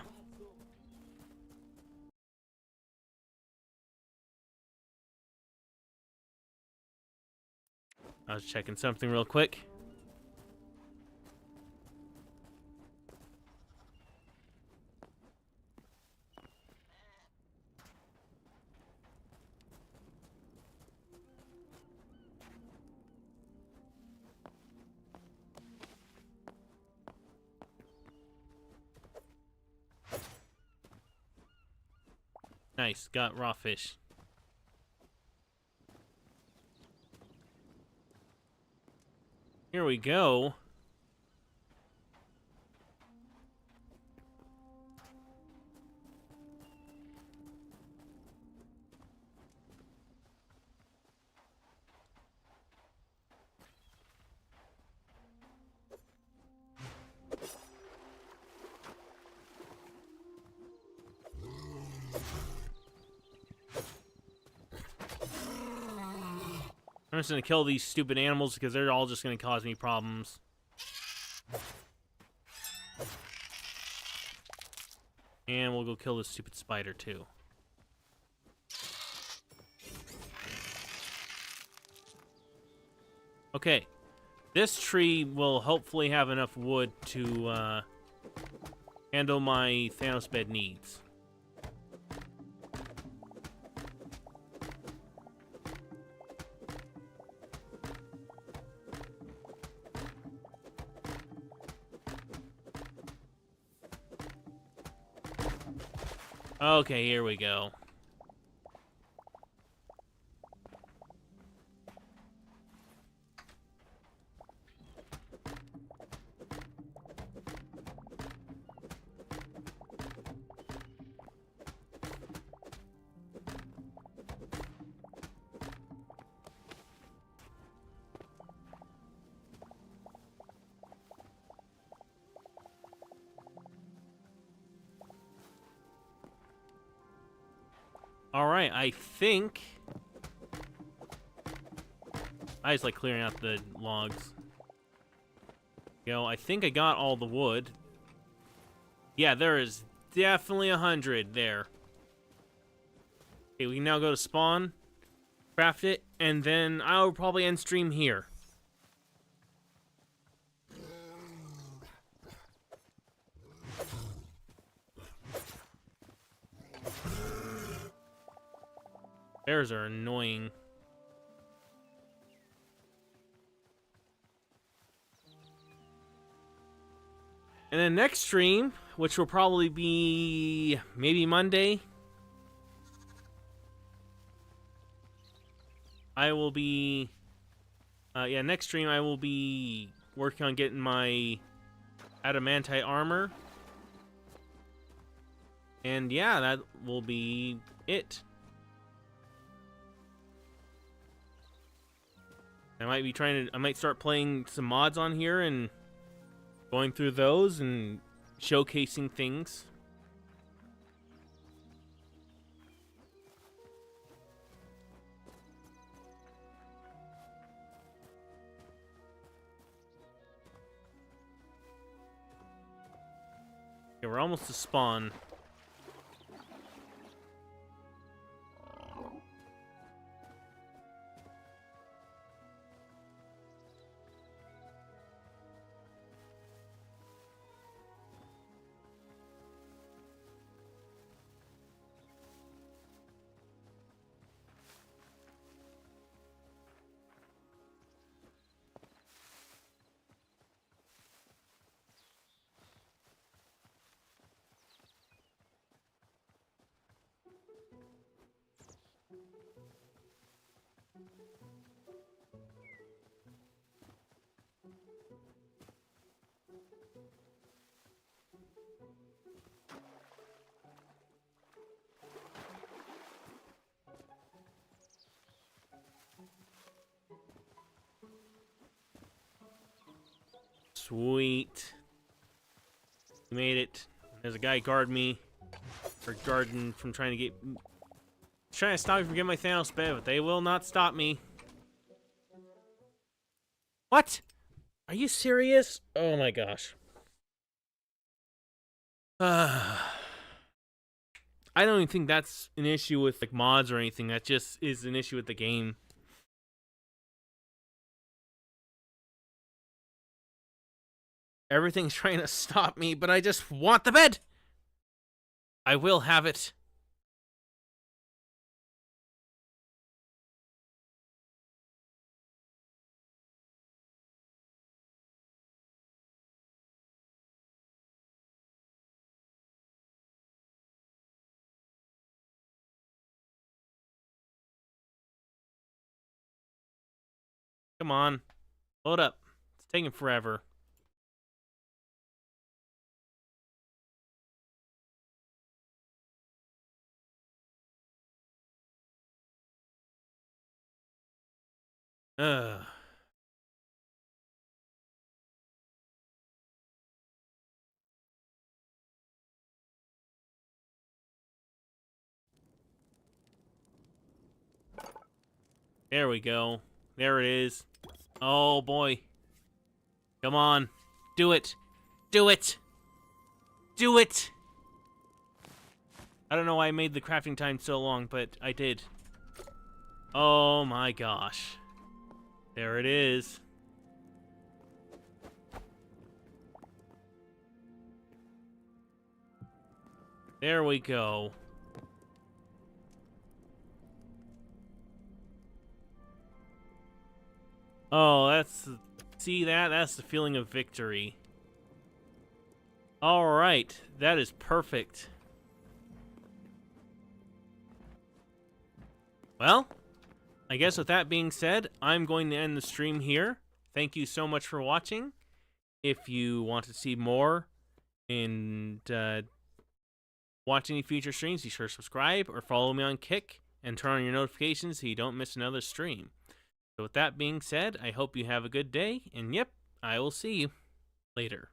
I was checking something real quick. Nice, got raw fish. Here we go. I'm just gonna kill these stupid animals because they're all just gonna cause me problems. And we'll go kill this stupid spider too. Okay. This tree will hopefully have enough wood to handle my Thanos bed needs. Okay, here we go. Alright, I think... I just like clearing out the logs. I think I got all the wood. Yeah, there is definitely 100 there. Okay, we can now go to spawn, craft it, and then I'll probably end stream here. Bears are annoying. And then next stream, which will probably be maybe Monday, I will be, next stream I will be working on getting my adamantite armor. And yeah, that will be it. I might start playing some mods on here and going through those and showcasing things. Okay, we're almost to spawn. Sweet. We made it. There's a guy guarding me. Or guarding from trying to stop me from getting my Thanos bed, but they will not stop me. What? Are you serious? Oh my gosh. I don't even think that's an issue with like mods or anything. That just is an issue with the game. Everything's trying to stop me, but I just want the bed. I will have it. Come on. Load up. It's taking forever. Ugh. There we go. There it is. Oh boy. Come on. Do it. Do it. Do it. I don't know why I made the crafting time so long, but I did. Oh my gosh. There it is. There we go. Oh, see that? That's the feeling of victory. All right, that is perfect. Well, I guess with that being said, I'm going to end the stream here. Thank you so much for watching. If you want to see more and watch any future streams, be sure to subscribe or follow me on Kick and turn on your notifications so you don't miss another stream. So with that being said, I hope you have a good day, and yep, I will see you later.